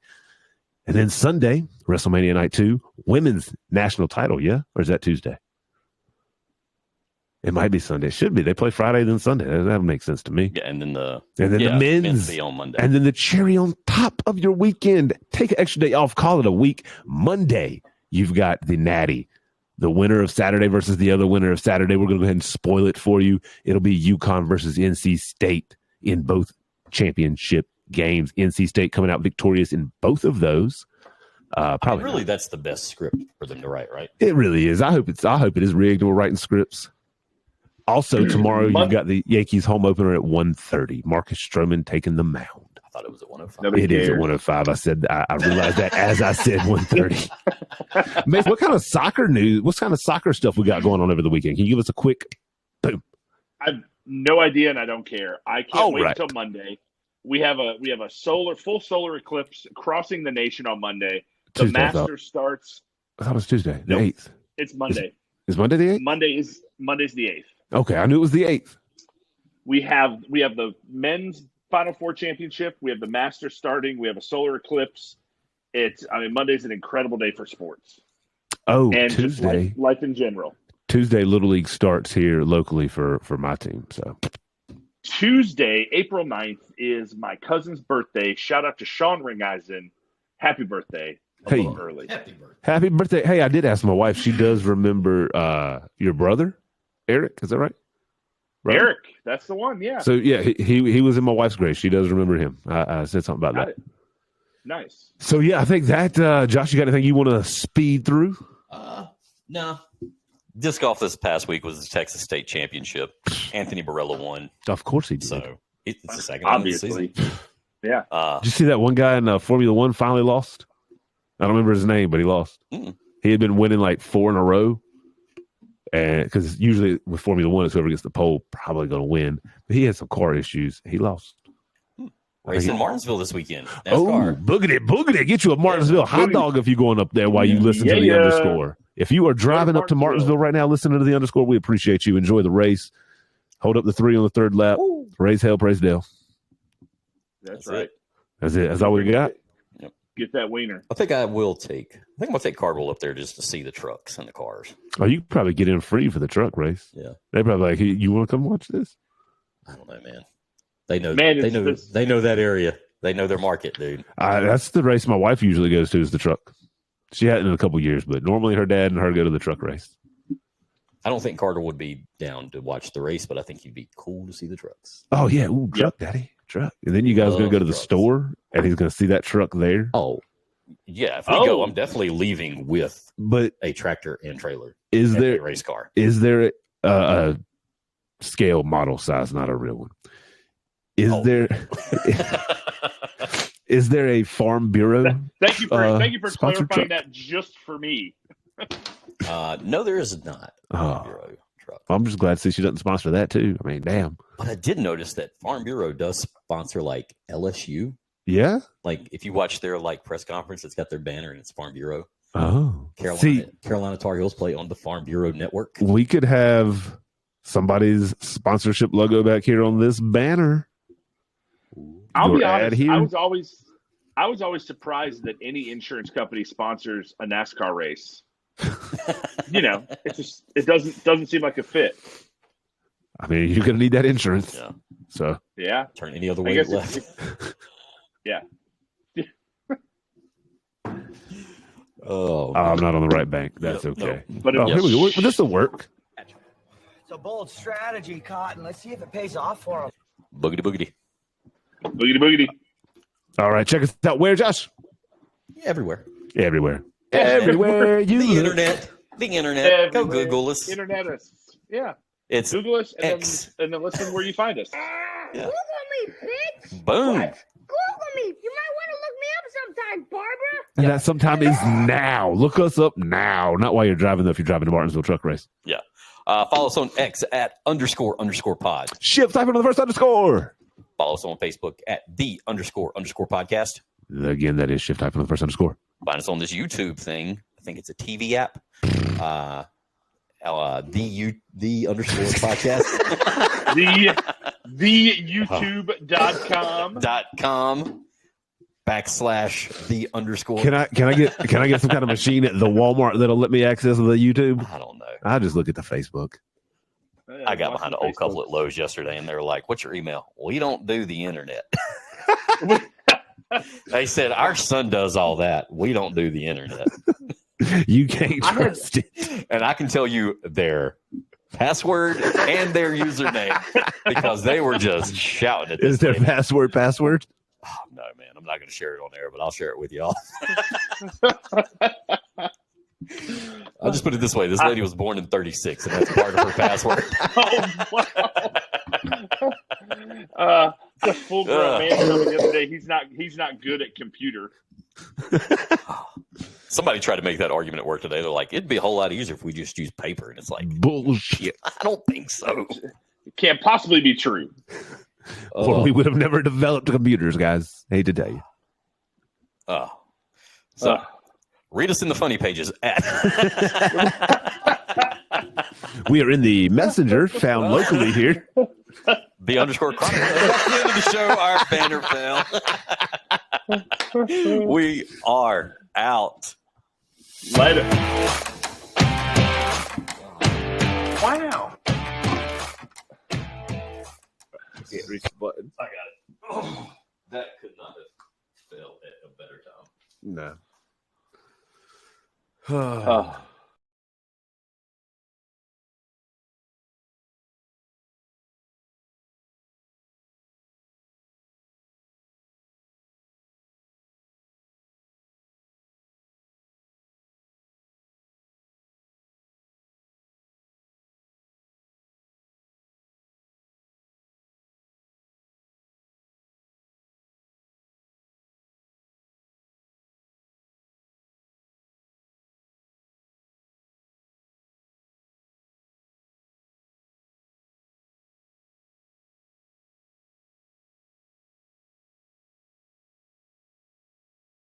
And then Sunday, WrestleMania Night 2, women's national title, yeah? Or is that Tuesday? It might be Sunday. It should be. They play Friday, then Sunday. That makes sense to me. Yeah, and then the men's. be on Monday. And then the cherry on top of your weekend. Take an extra day off. Call it a week. Monday, you've got the Natty. The winner of Saturday versus the other winner of Saturday. We're going to go ahead and spoil it for you. It'll be UConn versus NC State in both championship games. NC State coming out victorious in both of those. Probably really, not. that's the best script for them to write, right? It really is. I hope it is rigged. We're writing scripts. Also, tomorrow you've got the Yankees home opener at 1:30. Marcus Stroman taking the mound. I thought it was at 105. Nobody It is at cares. 105. I said I realized that as I said 1:30. Mason, what kind of soccer news? What kind of soccer stuff we got going on over the weekend? Can you give us a quick boom? I've no idea, and I don't care. I can't All wait right. until Monday. We have a full solar eclipse crossing the nation on Monday. The Tuesday, I thought. Masters starts. I thought it was Tuesday, the Nope. 8th. It's Monday. Is Monday the 8th? Monday's the 8th. Okay, I knew it was the 8th. We have the men's Final Four championship. We have the Masters starting. We have a solar eclipse. Monday's an incredible day for sports Oh, and just Tuesday. life in general. Tuesday, Little League starts here locally for my team. So Tuesday, April 9th, is my cousin's birthday. Shout out to Sean Ringeisen. Happy birthday. a Hey. little early. Happy birthday. Happy birthday. Hey, I did ask my wife. She does remember your brother, Eric. Is that right? Eric, that's the one. Yeah, So, yeah, he was in my wife's grade. She does remember him. I said something about got that. it. Nice. So, yeah, I think that, Josh, you got anything you want to speed through? No. Disc golf this past week was the Texas State Championship. Anthony Barella won, Of course he did. so it's the second one of the Obviously, season. yeah. Did you see that one guy in Formula One finally lost? I don't remember his name, but he lost. Mm. He had been winning like 4 in a row. And because usually with Formula One, it's whoever gets the pole probably going to win. But he had some car issues. He lost. Race in Martinsville this weekend. Oh, NASCAR. boogity. Get you a Martinsville hot dog if you're going up there while you listen to the Yeah. underscore. If you are driving up to Martinsville right now, listening to the underscore, we appreciate you. Enjoy the race. Hold up the 3 on the third lap. Raise hell, praise Dale. That's That's right. it. That's it. That's all we got. Get that wiener. I think I'm going to take Cardwell up there just to see the trucks and the cars. Oh, you could probably get in free for the truck race. Yeah. They probably like, hey, you want to come watch this? I don't know, man. They know. Man, they it's know. this- They know that area. They know their market, dude. That's the race my wife usually goes to is the truck. She hadn't in a couple years, but normally her dad and her go to the truck race. I don't think Carter would be down to watch the race, but I think he'd be cool to see the trucks. Oh, yeah. Ooh, truck, daddy. Truck. And then you guys going to go to the Trucks. store and he's going to see that truck there. Oh, yeah. If we Oh. go, I'm definitely leaving with But a tractor and trailer is and a there race car. is there a scale model size, not a real one? Is Oh. there is there a farm bureau? Thank you for sponsored clarifying truck. that just for me. No, there is not. a Oh. Bureau truck. I'm just glad to see she doesn't sponsor that too. I mean, damn. But I did notice that Farm Bureau does sponsor like LSU. Yeah. Like if you watch their like press conference, it's got their banner and it's Farm Bureau. Oh. Carolina Tar Heels play on the Farm Bureau network. We could have somebody's sponsorship logo back here on this banner. I'll be Your ad honest. here? I was always surprised that any insurance company sponsors a NASCAR race. You know, it doesn't seem like a fit. I mean, you're going to need that insurance. Yeah. So, Yeah. Turn any other I way guess left. Yeah. Oh, I'm not on the right bank. That's Yep, okay. But Oh, here we go. This will work. It's a bold strategy, Cotton. Let's see if it pays off for him. boogity boogity. Boogity boogity. All right. Check us out. Where, Josh? Everywhere. Everywhere. Everywhere you The look. internet. The internet. Go Everywhere. Google us. Internetists. Yeah. It's Google us and X. then listen where you find us. Yeah. Google me, bitch. boom. Google me. You might want to look me up sometime, Barbara. And that sometime is now. Look us up now. Not while you're driving, though, if you're driving to Martinsville Truck Race. Follow us on X at __ pod. Shift type on the first underscore. Follow us on Facebook at the __ podcast. Again, that is shift type on the first underscore. Find us on this YouTube thing. I think it's a TV app. The _ podcast. the youtube.com. .com / the _ Can I get some kind of machine at the Walmart that'll let me access the YouTube? I don't know. I just look at the Facebook. I got behind an old couple at Lowe's yesterday, and they were like, "What's your email?" We don't do the internet. They said our son does all that. We don't do the internet, You can't I had- trust it. and I can tell you their password and their username because they were just shouting at this Is there thing. password? Oh, no, man, I'm not going to share it on air, but I'll share it with y'all. I'll just put it this way: this lady was born in '36, and that's part of her password. Oh, wow. The full grown man told me the other day he's not good at computer. Somebody tried to make that argument at work today. They're like, "It'd be a whole lot easier if we just use paper," and it's like, Bullshit. I don't think so. It can't possibly be true. Or we would have never developed computers, guys. Hate to tell you. So Uh, read us in the funny pages at We are in the messenger found locally here. the _ chronicle. That's the end of the show. Our banner fell. We are out. Later. Wow. Can't reach the button. I got it. Oh, that could not have failed at a better time. No. Oh.